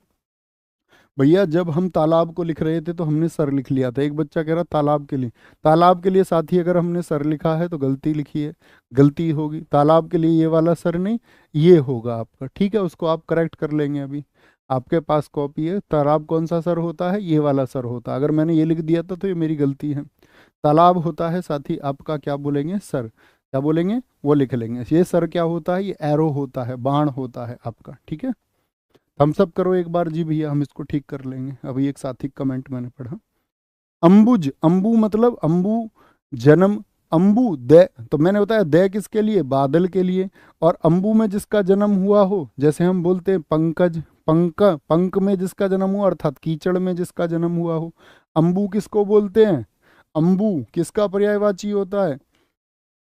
A: भैया जब हम तालाब को लिख रहे थे तो हमने सर लिख लिया था। एक बच्चा कह रहा तालाब के लिए साथी अगर हमने सर लिखा है तो गलती लिखी है, गलती होगी। तालाब के लिए ये वाला सर नहीं, ये होगा आपका, ठीक है। उसको आप करेक्ट कर लेंगे। अभी आपके पास कॉपी है। तालाब कौन सा सर होता है, ये वाला सर होता है। अगर मैंने ये लिख दिया था तो ये मेरी गलती है। तालाब होता है साथी आपका, क्या बोलेंगे, सर। क्या बोलेंगे, वो लिख लेंगे। ये सर क्या होता है, ये एरो होता है, बाण होता है आपका, ठीक है। हम सब करो एक बार जी भैया, हम इसको ठीक कर लेंगे। अभी एक साथी कमेंट मैंने पढ़ा, अंबुज, अंबु मतलब अंबु, जन्म, अंबु दे, तो मैंने बताया दे किसके लिए, बादल के लिए। और अंबु में जिसका जन्म हुआ हो, जैसे हम बोलते हैं पंकज, पंक, पंक में जिसका जन्म हुआ अर्थात कीचड़ में जिसका जन्म हुआ हो, अंबु किसको बोलते हैं। अंबु किसका पर्यायवाची होता है,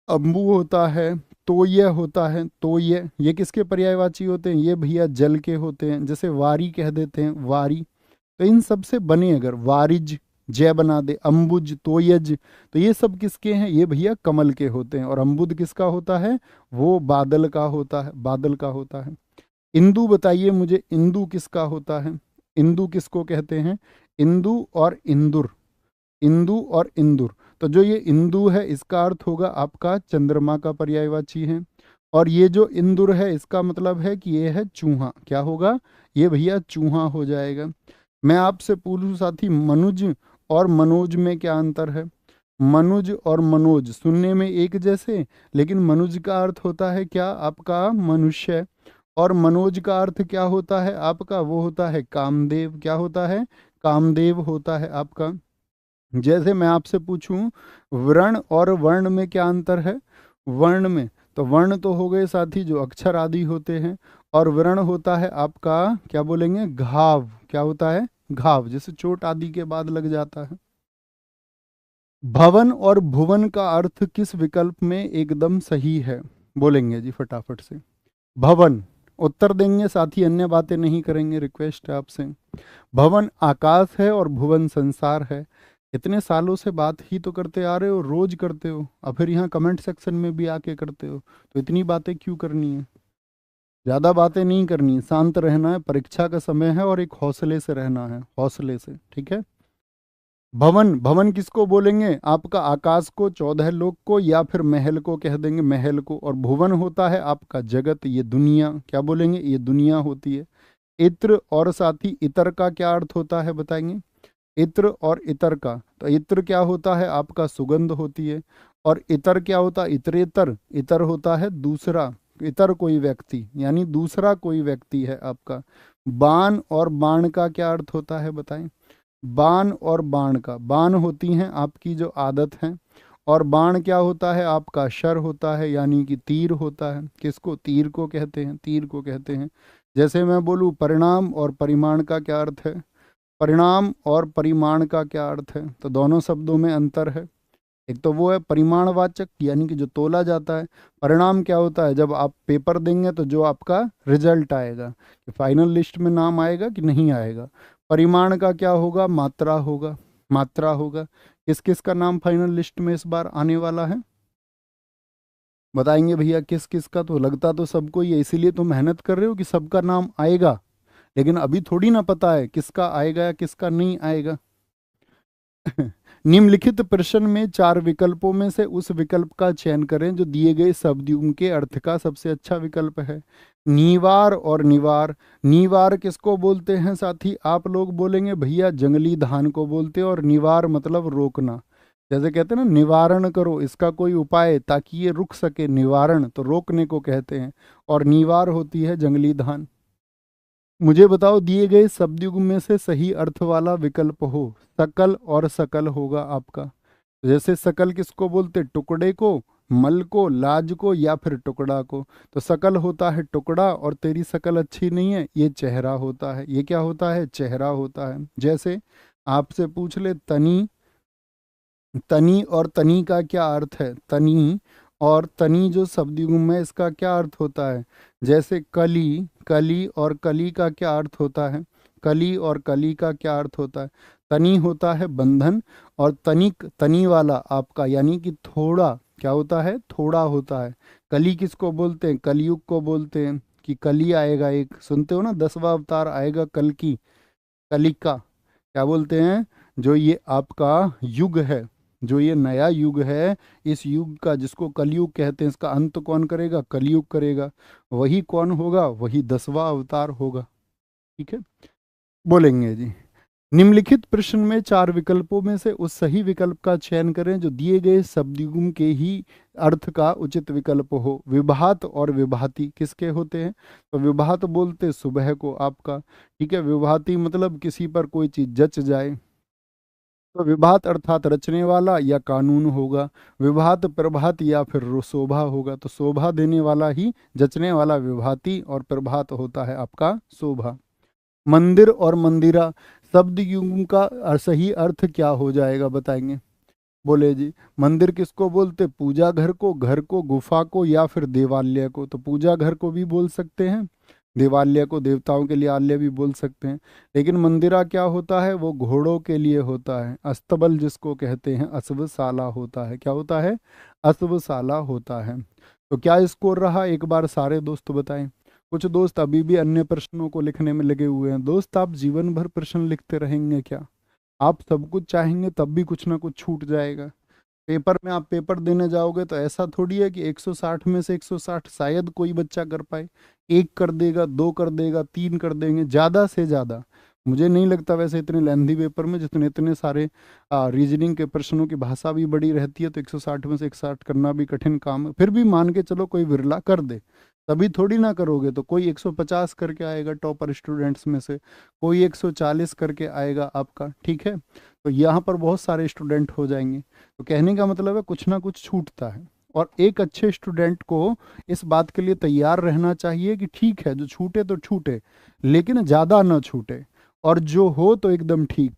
A: अंबु होता है। तोय होता है, तोय, ये किसके पर्यायवाची होते हैं, ये भैया जल के होते हैं। जैसे वारी कह देते हैं, वारी। तो इन सब से बने अगर वारिज, जय बना दे, अंबुज, तोयज, तो ये सब किसके हैं, ये भैया कमल के होते हैं। और अंबुद किसका होता है, वो बादल का होता है, बादल का होता है। इंदु बताइए मुझे, इंदु किसका होता है, इंदु किसको कहते हैं, इंदु और इंदुर, इंदु और इंदुर। तो जो ये इंदु है इसका अर्थ होगा आपका चंद्रमा का पर्यायवाची है। और ये जो इंदुर है इसका मतलब है कि ये है चूहा। क्या होगा, ये भैया चूहा हो जाएगा। मैं आपसे पूछूं साथी, मनुज और मनोज में क्या अंतर है। मनुज और मनोज सुनने में एक जैसे, लेकिन मनुज का अर्थ होता है क्या आपका, मनुष्य। और मनोज का अर्थ क्या होता है आपका, वो होता है कामदेव। क्या होता है, कामदेव होता है आपका। जैसे मैं आपसे पूछूं वर्ण और वर्ण में क्या अंतर है। वर्ण में तो वर्ण तो हो गए साथी जो अक्षर आदि होते हैं, और वर्ण होता है आपका, क्या बोलेंगे, घाव। क्या होता है, घाव, जैसे चोट आदि के बाद लग जाता है। भवन और भुवन का अर्थ किस विकल्प में एकदम सही है, बोलेंगे जी फटाफट से। भवन उत्तर देंगे साथी, अन्य बातें नहीं करेंगे, रिक्वेस्ट है आपसे। भवन आकाश है और भुवन संसार है। इतने सालों से बात ही तो करते आ रहे हो, रोज करते हो, और फिर यहाँ कमेंट सेक्शन में भी आके करते हो, तो इतनी बातें क्यों करनी है। ज़्यादा बातें नहीं करनी, शांत रहना है, परीक्षा का समय है, और एक हौसले से रहना है, हौसले से, ठीक है। भवन, भवन किसको बोलेंगे आपका, आकाश को, 14 लोक को, या फिर महल को कह देंगे, महल को। और भुवन होता है आपका जगत, ये दुनिया। क्या बोलेंगे, ये दुनिया होती है। इत्र और साथी इतर का क्या अर्थ होता है बताएंगे। इत्र और इतर का, तो इत्र क्या होता है आपका, सुगंध होती है। और इतर क्या होता है, इतरेतर, इतर होता है दूसरा, इतर कोई व्यक्ति, यानी दूसरा कोई व्यक्ति है आपका। बाण और बाण का क्या अर्थ होता है बताएं। बाण और बाण का, बाण होती हैं आपकी जो आदत है, और बाण क्या होता है आपका, शर होता है, यानी कि तीर होता है। किसको, तीर को कहते हैं, तीर को कहते हैं। जैसे मैं बोलूँ परिणाम और परिमाण का क्या अर्थ है, परिणाम और परिमाण का क्या अर्थ है, तो दोनों शब्दों में अंतर है। एक तो वो है परिमाणवाचक, यानी कि जो तोला जाता है। परिणाम क्या होता है, जब आप पेपर देंगे तो जो आपका रिजल्ट आएगा, कि फाइनल लिस्ट में नाम आएगा कि नहीं आएगा। परिमाण का क्या होगा, मात्रा होगा, मात्रा होगा। किस किस का नाम फाइनल लिस्ट में इस बार आने वाला है, बताएंगे भैया किस किस का। तो लगता तो सबको ही है, इसीलिए तो मेहनत कर रहे हो कि सबका नाम आएगा, लेकिन अभी थोड़ी ना पता है किसका आएगा या किसका नहीं आएगा। निम्नलिखित प्रश्न में 4 विकल्पों में से उस विकल्प का चयन करें जो दिए गए शब्दों के अर्थ का सबसे अच्छा विकल्प है। नीवार और निवार, नीवार किसको बोलते हैं साथी, आप लोग बोलेंगे भैया जंगली धान को बोलते हैं। और निवार मतलब रोकना, जैसे कहते हैं ना निवारण करो, इसका कोई उपाय ताकि ये रुक सके, निवारण तो रोकने को कहते हैं। और नीवार होती है जंगली धान। मुझे बताओ दिए गए शब्दयुग में से सही अर्थ वाला विकल्प हो। सकल और सकल होगा आपका। जैसे सकल किसको बोलते, टुकड़े को, मल को, लाज को, या फिर टुकड़ा को। तो सकल होता है टुकड़ा, और तेरी शकल अच्छी नहीं है, ये चेहरा होता है। ये क्या होता है, चेहरा होता है। जैसे आपसे पूछ ले तनी, तनी और तनी का क्या अर्थ है, तनी और तनी जो शब्दयुग में इसका क्या अर्थ होता है। जैसे कली, कली और कली का क्या अर्थ होता है, कली और कली का क्या अर्थ होता है। तनी होता है बंधन, और तनिक, तनी वाला आपका, यानी कि थोड़ा, क्या होता है, थोड़ा होता है। कली किसको बोलते हैं, कलयुग को बोलते हैं, कि कली आएगा एक, सुनते हो ना 10वां अवतार आएगा कल की। कलिका, क्या बोलते हैं, जो ये आपका युग है, जो ये नया युग है, इस युग का, जिसको कलयुग कहते हैं, इसका अंत कौन करेगा, कलयुग करेगा। वही कौन होगा, वही 10वां अवतार होगा। ठीक है, बोलेंगे जी। निम्नलिखित प्रश्न में 4 विकल्पों में से उस सही विकल्प का चयन करें जो दिए गए शब्दयुग्म के ही अर्थ का उचित विकल्प हो। विभात और विभाति किसके होते हैं, तो विभात बोलते सुबह को आपका। ठीक है, विभाति मतलब किसी पर कोई चीज जच जाए, तो विभात अर्थात रचने वाला या कानून होगा। विभात प्रभात या फिर शोभा होगा, तो शोभा देने वाला ही जचने वाला विभाति, और प्रभात होता है आपका शोभा। मंदिर और मंदिरा शब्द युग्म का सही अर्थ क्या हो जाएगा, बताएंगे। बोले जी, मंदिर किसको बोलते, पूजा घर को, घर को, गुफा को, या फिर देवालय को। तो पूजा घर को भी बोल सकते हैं, देवालय को, देवताओं के लिए आलय भी बोल सकते हैं। लेकिन मंदिरा क्या होता है, वो घोड़ों के लिए होता है। अस्तबल जिसको कहते हैं, अश्वशाला होता है। क्या होता है, अश्वशाला होता है। तो क्या स्कोर रहा, एक बार सारे दोस्त बताएं। कुछ दोस्त अभी भी अन्य प्रश्नों को लिखने में लगे हुए हैं। दोस्त, आप जीवन भर प्रश्न लिखते रहेंगे क्या? आप सब कुछ चाहेंगे तब भी कुछ ना कुछ छूट जाएगा। पेपर में आप पेपर देने जाओगे तो ऐसा थोड़ी है कि 160 में से 160 शायद कोई बच्चा कर पाए। एक कर देगा, दो कर देगा, तीन कर देंगे, ज़्यादा से ज़्यादा। मुझे नहीं लगता वैसे इतने लेंथी पेपर में, जितने इतने सारे रीजनिंग के प्रश्नों की भाषा भी बड़ी रहती है, तो 160 में से 160 करना भी कठिन काम है। फिर भी मान के चलो कोई विरला कर दे, तभी थोड़ी ना करोगे। तो कोई 150 करके आएगा टॉपर स्टूडेंट्स में से, कोई 140 करके आएगा आपका। ठीक है, तो यहाँ पर बहुत सारे स्टूडेंट हो जाएंगे। तो कहने का मतलब है कुछ ना कुछ छूटता है, और एक अच्छे स्टूडेंट को इस बात के लिए तैयार रहना चाहिए कि ठीक है, जो छूटे तो छूटे, लेकिन ज़्यादा ना छूटे, और जो हो तो एकदम ठीक।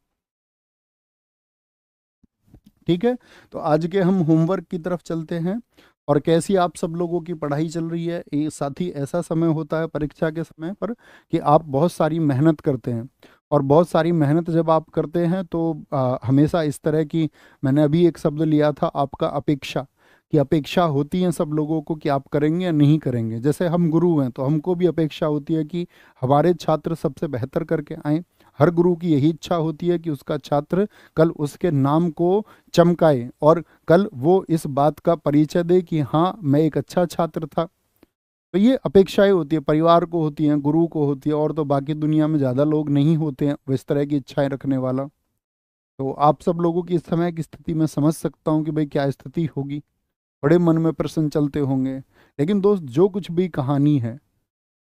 A: ठीक है, तो आज के हम होमवर्क की तरफ चलते हैं। और कैसी आप सब लोगों की पढ़ाई चल रही है। ये साथ ही ऐसा समय होता है परीक्षा के समय पर कि आप बहुत सारी मेहनत करते हैं, और बहुत सारी मेहनत जब आप करते हैं तो हमेशा इस तरह की, मैंने अभी एक शब्द लिया था आपका, अपेक्षा, कि अपेक्षा होती है सब लोगों को कि आप करेंगे या नहीं करेंगे। जैसे हम गुरु हैं तो हमको भी अपेक्षा होती है कि हमारे छात्र सबसे बेहतर करके आए। हर गुरु की यही इच्छा होती है कि उसका छात्र कल उसके नाम को चमकाए, और कल वो इस बात का परिचय दे कि हाँ, मैं एक अच्छा छात्र था। तो ये अपेक्षाएं होती है, परिवार को होती हैं, गुरु को होती है, और तो बाकी दुनिया में ज़्यादा लोग नहीं होते हैं इस तरह की इच्छाएं रखने वाला। तो आप सब लोगों की इस समय की स्थिति मैं समझ सकता हूँ कि भाई क्या स्थिति होगी, बड़े मन में प्रश्न चलते होंगे। लेकिन दोस्त, जो कुछ भी कहानी है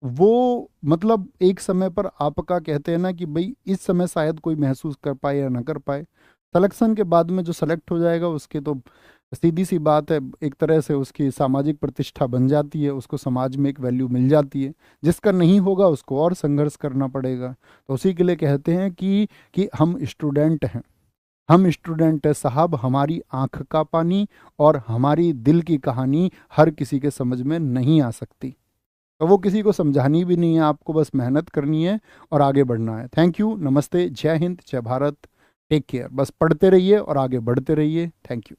A: वो मतलब एक समय पर आपका, कहते हैं ना कि भाई इस समय शायद कोई महसूस कर पाए या ना कर पाए, सिलेक्शन के बाद में जो सेलेक्ट हो जाएगा उसके तो सीधी सी बात है, एक तरह से उसकी सामाजिक प्रतिष्ठा बन जाती है, उसको समाज में एक वैल्यू मिल जाती है। जिसका नहीं होगा उसको और संघर्ष करना पड़ेगा। तो उसी के लिए कहते हैं कि हम स्टूडेंट हैं, हम स्टूडेंट है साहब, हमारी आंख का पानी और हमारी दिल की कहानी हर किसी के समझ में नहीं आ सकती। तो वो किसी को समझानी भी नहीं है, आपको बस मेहनत करनी है और आगे बढ़ना है। थैंक यू, नमस्ते, जय हिंद, जय भारत, टेक केयर। बस पढ़ते रहिए और आगे बढ़ते रहिए। Thank you.